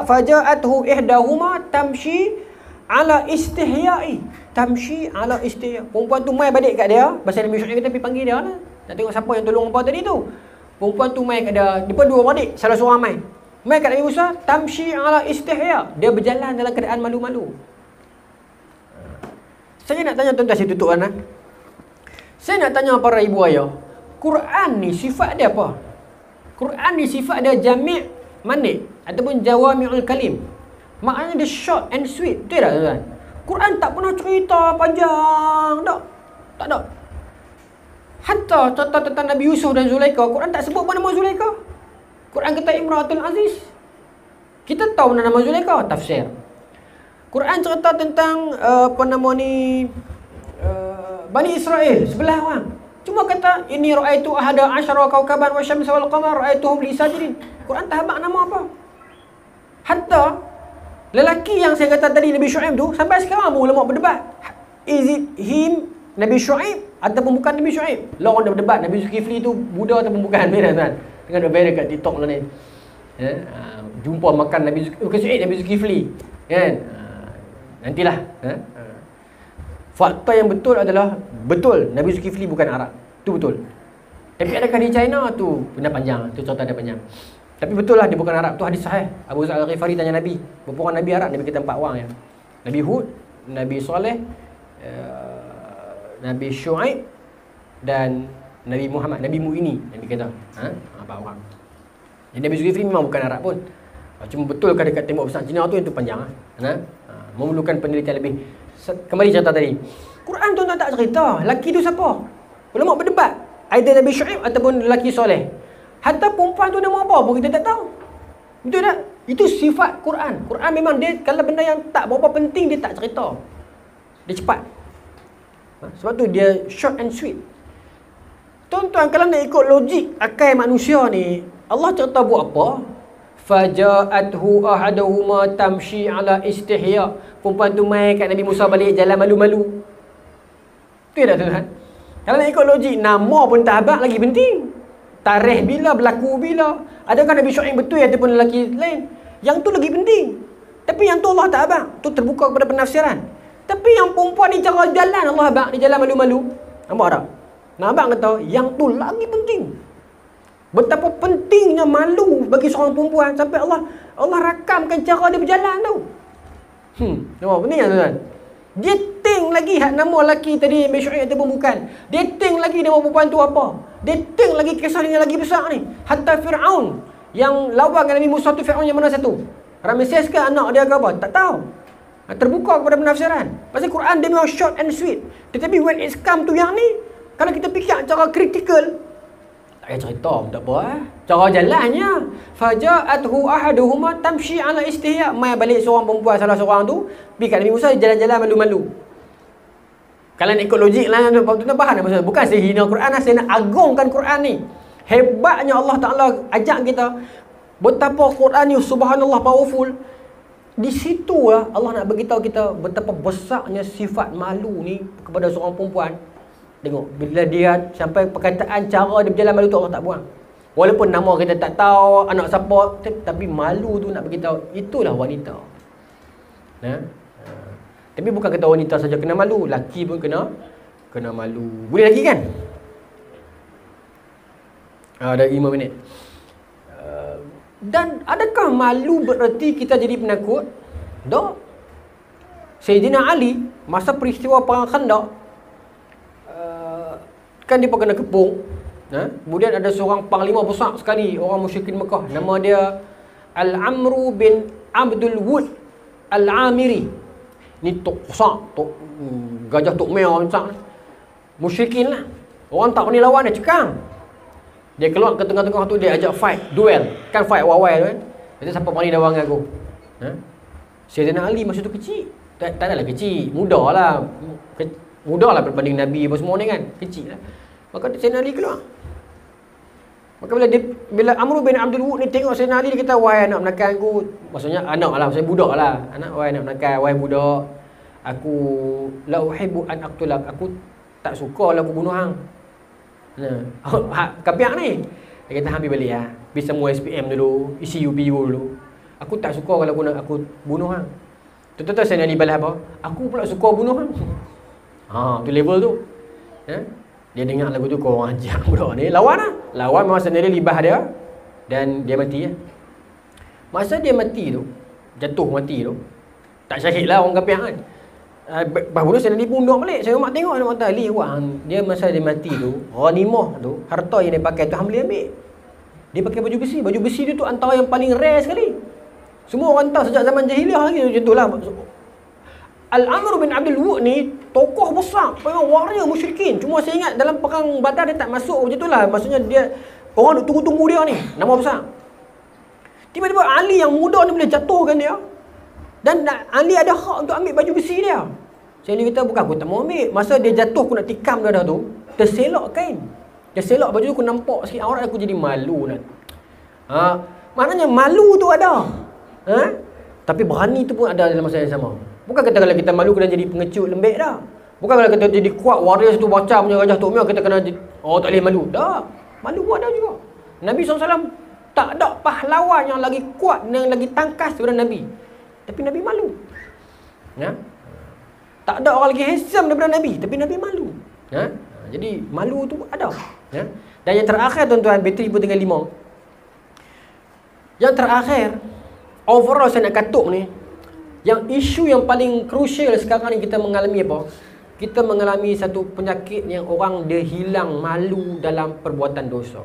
S1: faja'athu ihdahuma tamshi ala istihya'i. Tamshi ala istihya. Perempuan tu main balik kat dia, pasal Nabi Syuaib kata pergi panggil dia lah. Nak tengok siapa yang tolong apa tadi tu. Perempuan tu main kat dia, dia pun dua orang adik, salah seorang main. Main kat Nabi Musa, tamshi ala istihya. Dia berjalan dalam keadaan malu-malu. Saya nak tanya tuan-tuan, saya tutup kan. Saya nak tanya para ibu ayah, Quran ni sifat dia apa? Quran ni sifat dia jami' manik ataupun jawami'ul kalim. Maknanya dia short and sweet. Betul tak tuan-tuan? Quran tak pernah cerita panjang tak. Tak ada. Hatta cerita tentang Nabi Yusuf dan Zulaikha, Quran tak sebut mana nama Zulaikha. Quran kata Imratul Aziz. Kita tahu mana nama Zulaikha, tafsir. Quran cerita tentang Bani Israel, sebelah orang. Cuma kata ini ra'aitu ahada asyara kaukaban wa syamsa wal qamar ra'aituhum li sajidin. Quran tak habaq nama apa. Hatta lelaki yang saya kata tadi Nabi Syuaib tu, sampai sekarang pun ulama berdebat. Is it him Nabi Syuaib ataupun bukan Nabi Syuaib? Lah orang dah berdebat Nabi Zulkifli tu Buddha ataupun bukan, tuan. Tengah dah viral kat TikTok lah ni. Jumpa makan Nabi Zulkifli, kan? Nantilah. Fakta yang betul adalah betul Nabi Zulkifli bukan Arab. Tu betul. Tapi adakah di China tu benda panjang, tu cerita dia panjang. Tapi betul lah dia bukan Arab. Tu hadis sahih. Abu Zar Al-Ghifari tanya Nabi, berapa orang Nabi Arab? Nabi kata 4 orang ya. Nabi Hud, Nabi Saleh, Nabi Syuaib dan Nabi Muhammad, Nabi Mu'ini. Nabi kata, 4 orang. Jadi Nabi Zulkifli memang bukan Arab pun. Cuma betulkah dekat tembok besar Cina tu, yang tu panjang memerlukan penelitian lebih. Kembali cerita tadi, Quran tu tak cerita lelaki tu siapa. Ulama berdebat, either Nabi Syuaib ataupun lelaki soleh. Hatta perempuan tu nama apa pun kita tak tahu. Betul tak? Itu sifat Quran. Quran memang dia, kalau benda yang tak berapa penting dia tak cerita. Dia cepat. Sebab tu dia short and sweet. Tuan-tuan, kalau nak ikut logik akal manusia ni, Allah cerita buat apa? Faja'athu ahaduhuma tamshi ala istihya. Perempuan tu main kat Nabi Musa balik jalan malu-malu. Betul tak tuan? Kalau nak ikut logik, nama pun tak habaq lagi penting. Tarikh bila, berlaku bila. Adakah Nabi Syuaib betul ataupun lelaki lain? Yang tu lagi penting. Tapi yang tu Allah tak habaq. Tu terbuka kepada penafsiran. Tapi yang perempuan ni cara jalan Allah habaq, dia jalan malu-malu. Nampak tak? Nampak kata yang tu lagi penting. Betapa pentingnya malu bagi seorang perempuan sampai Allah rakamkan cara dia berjalan tu. Nampak penting tak tuan? Dia think lagi nama lelaki tadi Nabi Syuaib ataupun bukan. Dia think lagi nama perempuan tu apa. Dia think lagi kisah dia lagi besar ni. Hatta Fir'aun yang lawan dengan Nabi Musa tu, Fir'aun yang mana satu? Ramses ke anak dia ke apa? Tak tahu. Terbuka kepada penafsiran. Pasal Quran dia memang short and sweet. Tetapi when it's come to yang ni, kalau kita fikir cara kritikal, tak payah cerita pun tak apa. Cara jalannya, faja'athu ahaduhuma tamshi ala istihya. Mai balik seorang perempuan, salah seorang tu pergi kat Nabi Musa jalan-jalan malu-malu. Kalau nak ikut logik lah, tuan-tuan faham tak maksud? Bukan saya hina Quran, saya nak agungkan Quran ni. Hebatnya Allah Ta'ala ajak kita. Betapa Quran ni subhanallah powerful. Di situ lah Allah nak beritahu kita betapa besarnya sifat malu ni kepada seorang perempuan. Tengok, bila dia sampai perkataan cara dia berjalan malu tu Allah tak buang. Walaupun nama kita tak tahu, anak siapa, tapi malu tu nak beritahu, itulah wanita. Tapi bukan kata wanita saja kena malu, laki pun kena malu. Boleh lagi kan? Dah 5 minit. Dan adakah malu bererti kita jadi penakut? Tak. Sayyidina Ali masa peristiwa perang Khandaq, kan dia kena kepung. Kemudian ada seorang panglima besar sekali orang musyrikin Mekah, nama dia Al-Amru bin Abdul Wud Al-Amiri. Ni tok besar, gajah tok merah besar. Musyrikin lah. Orang tak berani lawan dia, cekang. Dia keluar ke tengah-tengah tu, dia ajak fight, duel. Kan fight wawai tu kan. Dia siapa berani lawan dengan aku? Sayyidina Ali masa tu kecil. Tak adalah kecil, muda lah berbanding Nabi apa semua ni kan. Kecil lah. Maka Sayyidina Ali keluar. Maka bila Amr bin Abdul Wud ni tengok Sayyidina Ali, dia kata, wahai anak menakan aku. Maksudnya anak lah, maksudnya budak lah. Wahai anak menakan, wahai budak. Aku la uhibbu an aqtulak. Aku tak suka lah aku bunuh hang. Kapiak ni. Dia kata ambil balik lah. Pergi semua SPM dulu, isi UPU dulu. Aku tak suka kalau aku bunuh hang. Tu saya nak balas apa? Aku pula suka bunuh hang. Tu level tu. Dia dengar lagu tu, kau orang ajak budak ni. Lawan lah. Lawan memang sendiri libah dia. Dan dia mati lah. Masa dia mati tu, jatuh mati tu, tak syahid lah orang kapiak kan. Baru tu saya nak dibunuh balik. Saya mak tengok nak kata Ali wang. Dia masa dia mati tu, ghanimah tu, harta yang dia pakai tu hang boleh ambil. Dia pakai baju besi. Baju besi tu antara yang paling rare sekali. Semua orang tahu sejak zaman jahiliah lagi macam itulah. Al-Amr bin Abdul Wud ni tokoh besar, memang warrior musyrikin. Cuma saya ingat dalam perang Badar dia tak masuk macam itulah. Maksudnya dia orang duk tunggu-tunggu dia ni, nama besar. Tiba-tiba Ali yang muda ni boleh jatuhkan dia. Dan Ali ada hak untuk ambil baju besi dia. Saya ni kata bukan aku tak mau ambil. Masa dia jatuh aku nak tikam dia dah tu, terselok kain. Dia selok baju aku nampak sikit aurat aku jadi malu nak. Maknanya malu tu ada. Tapi berani tu pun ada dalam masa yang sama. Bukan kata kalau kita malu kena jadi pengecut lembek dah. Bukan kalau kita jadi kuat warrior tu macam punya Raja Tok Mio kita kena tak boleh malu. Dah. Malu pun ada juga. Nabi SAW tak ada pahlawan yang lagi kuat, yang lagi tangkas daripada Nabi. Tapi Nabi malu. Tak ada orang lagi handsome daripada Nabi, tapi Nabi malu. Jadi malu tu ada. Dan yang terakhir tuan-tuan, bateri pun tinggal 5. Yang terakhir, overall saya nak katuk ni, yang isu yang paling crucial sekarang ni kita mengalami apa? Kita mengalami satu penyakit yang orang dia hilang malu dalam perbuatan dosa.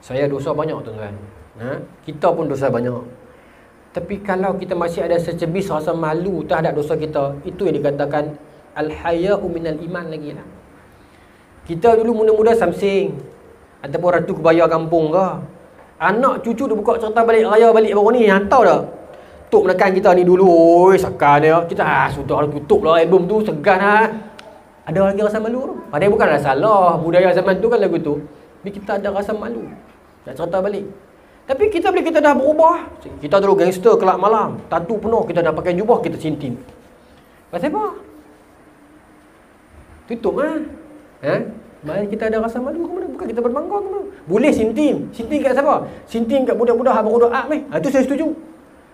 S1: Saya dosa banyak tuan-tuan. Kita pun dosa banyak. Tapi kalau kita masih ada secebis rasa malu terhadap dosa kita, itu yang dikatakan al-haya'u minal iman lagi lah. Kita dulu muda-muda samsing ataupun ratu kebaya kampung ke, anak cucu dia buka cerita balik raya balik baru ni, tahu tak? Tok menekan kita ni dulu, segan dia. Kita sudah tutup lah album tu, segan lah. Ada lagi rasa malu tu. Padahal bukanlah salah budaya zaman tu kan lagu tu. Tapi kita ada rasa malu nak cerita balik. Tapi kita bila kita dah berubah, kita dulu gangster kelab malam, tatu penuh, kita dah pakai jubah, kita sintim. Pasal apa? Tutup lah. Mari kita ada rasa malu ke mana? Bukan kita berbangga ke mana? Boleh sintim. Sintim kat siapa? Sintim kat budak-budak hak baru doa ni. Itu saya setuju.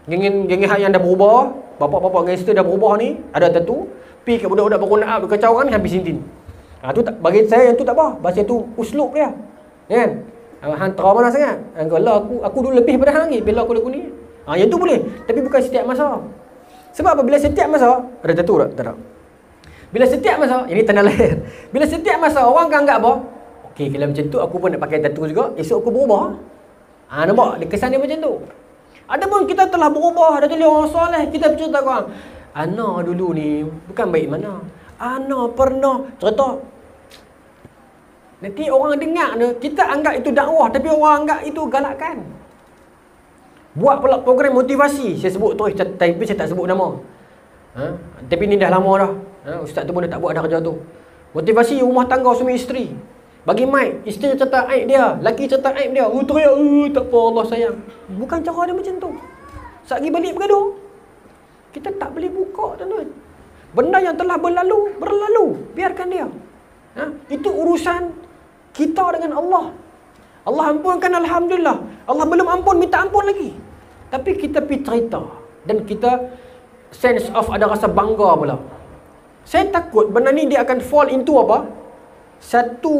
S1: Geng hak yang dah berubah, bapak-bapak gangster dah berubah ni, ada tatu, pi kat budak-budak baru nak kacau kan habis sintim. Tu tak, bagi saya yang tu tak apa. Bahasa tu uslub dia. Kan? Hang trauma sangat. Kalau aku dulu lebih pada hang lagi bila aku lagu ni. Yang tu boleh, tapi bukan setiap masa. Sebab apa? Bila setiap masa ada tatu tak? Tak ada. Bila setiap masa, ini tanda lahir. Bila setiap masa orang akan anggap apa? Okey, kalau macam tu aku pun nak pakai tatu juga, esok aku berubah. Nampak? Dia kesan dia macam tu. Adapun kita telah berubah, dah jadi orang soleh, kita bercerita orang. Ana dulu ni bukan baik mana. Ana pernah cerita. Nanti orang dengar ni, kita anggap itu dakwah, tapi orang anggap itu galakan. Buat pula program motivasi. Saya sebut terus, tapi saya tak sebut nama. Tapi ni dah lama dah. Ustaz tu pun dah tak buat dah kerja tu. Motivasi rumah tangga suami isteri. Bagi mic, isteri cerita aib dia, laki cerita aib dia. Teriak, tak apa Allah sayang. Bukan cara dia macam tu. Saat pergi balik bergaduh, kita tak boleh buka tuan-tuan. Benda yang telah berlalu. Biarkan dia. Itu urusan kita dengan Allah. Allah ampunkan, alhamdulillah. Allah belum ampun, minta ampun lagi. Tapi kita pergi cerita dan kita sense of ada rasa bangga pula. Saya takut benda ni dia akan fall into apa? Satu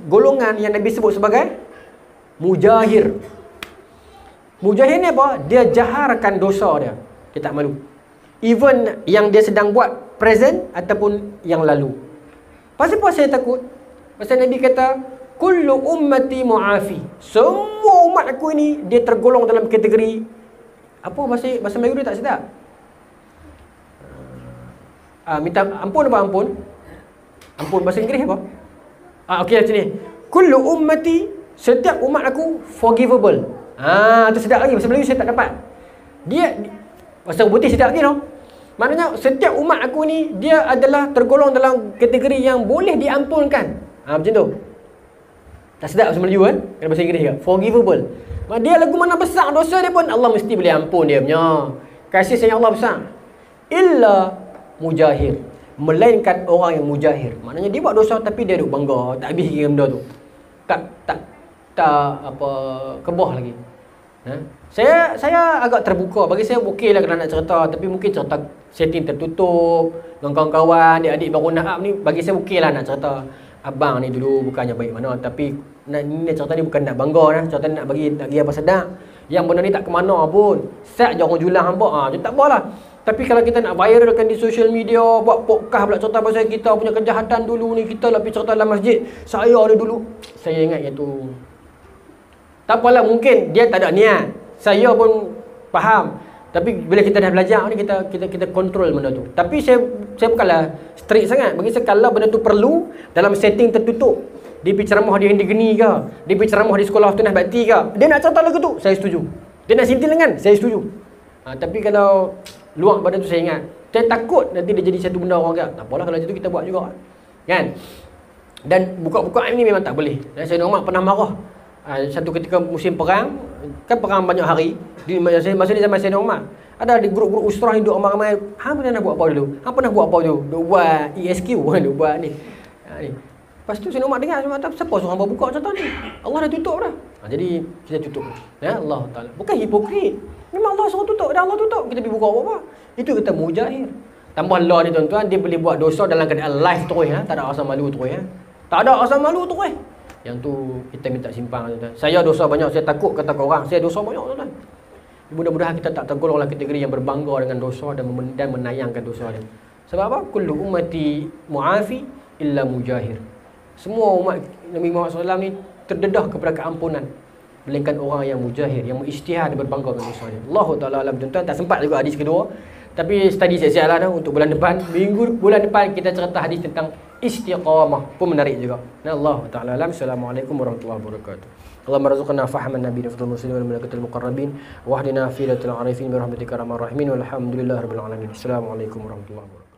S1: golongan yang Nabi sebut sebagai mujahir. Mujahir ni apa? Dia jaharkan dosa dia. Dia tak malu. Even yang dia sedang buat present ataupun yang lalu. Pasal apa saya takut? Pasal Nabi kata, kullu ummati mu'afi. Semua umat aku ini dia tergolong dalam kategori apa bahasa Melayu dia tak sedap. Minta ampun apa ampun? Ampun bahasa Inggeris apa? Okey macam ni. Kullu ummati, setiap umat aku forgivable. Tu sedap lagi, bahasa Melayu saya tak dapat. Dia bahasa putih sedap lagi tau. Maknanya setiap umat aku ni dia adalah tergolong dalam kategori yang boleh diampunkan. Macam tu. Tak sedap bahasa Melayu kan? Kena bahasa Inggeris ke? Forgivable. Dia lagu mana besar dosa dia pun Allah mesti boleh ampun dia punya. Kasih sayang Allah besar. Illa mujahir. Melainkan orang yang mujahir. Maknanya dia buat dosa tapi dia duk bangga, tak habis kira benda tu. Tak apa kebah lagi. Saya agak terbuka. Bagi saya okeylah kalau nak cerita, tapi mungkin cerita setting tertutup dengan kawan-kawan, adik-adik baru nak up ni, bagi saya okeylah nak cerita. Abang ni dulu bukannya baik mana, tapi ni cerita ni bukan nak bangga dah, cerita ni nak bagi apa sedap. Yang benda ni tak ke mana pun. Set je orang jual hamba, tak apalah. Tapi kalau kita nak viralkan di social media, buat podcast pula cerita pasal kita punya kejahatan dulu ni, kita lah pergi cerita dalam masjid, saya ada dulu. Saya ingat yang tu. Tak apalah, mungkin dia tak ada niat. Saya pun faham. Tapi bila kita dah belajar ni, kita kontrol benda tu. Tapi saya bukanlah strict sangat. Bagi saya kalau benda tu perlu dalam setting tertutup, dia pergi ceramah di Hindi Geni ke, dia pergi ceramah di sekolah Tunah Bakti ke, dia nak cerita lagu tu, saya setuju. Dia nak sintil lengan, saya setuju. Tapi kalau luar pada tu, saya ingat, saya takut nanti dia jadi satu benda orang kata, tak apalah kalau macam tu kita buat juga, kan? Dan buka-buka ni memang tak boleh. Dan Sayyidina Umar pernah marah. Satu ketika musim perang, kan perang banyak hari, masa ni zaman Sayyidina Umar, ada di grup-grup usrah yang duk ramai-ramai, hang pernah nak buat apa dulu? Hang pernah buat apa dulu? Duk buat ESQ, duk buat ni. Lepas tu Sayyidina Umar dengar, siapa suruh hamba buka cerita ni? Allah dah tutup dah. Jadi kita tutup. Ya Allah Taala. Bukan hipokrit. Memang Allah suruh tutup, dah Allah tutup. Kita pergi buka apa-apa. Itu kita mujahir. Tambah Allah ni tuan-tuan, dia boleh buat dosa dalam keadaan live terus, tak ada rasa malu terus, Tak ada rasa malu terus. Yang tu kita minta simpang, tuan-tuan. Saya dosa banyak, saya takut kata orang, saya dosa banyak, tuan-tuan. Mudah-mudahan kita tak tergolong dalam kategori yang berbangga dengan dosa dan menayangkan dosa dia. Sebab apa? Kullu ummati mu'afi illa mujahir. Semua umat Nabi Muhammad SAW ni terdedah kepada keampunan, melainkan orang yang mujahir, yang mengisytihad dan berbangga dengan dosa dia. Allah Ta'ala alam, tuan-tuan. Tak sempat juga hadis kedua, tapi study siap-siap lah untuk bulan depan. Bulan depan kita cerita hadis tentang istiqamah, pun menarik juga. Allah Ta'ala alam. Assalamualaikum warahmatullahi wabarakatuh. Allahumma razuqna fahaman nabi nafdul muslimin wal malaikatul muqarrabin wa ahdina fi latil arifin bi rahmatika arhamar rahimin walhamdulillahi rabbil alamin. Assalamualaikum warahmatullahi wabarakatuh.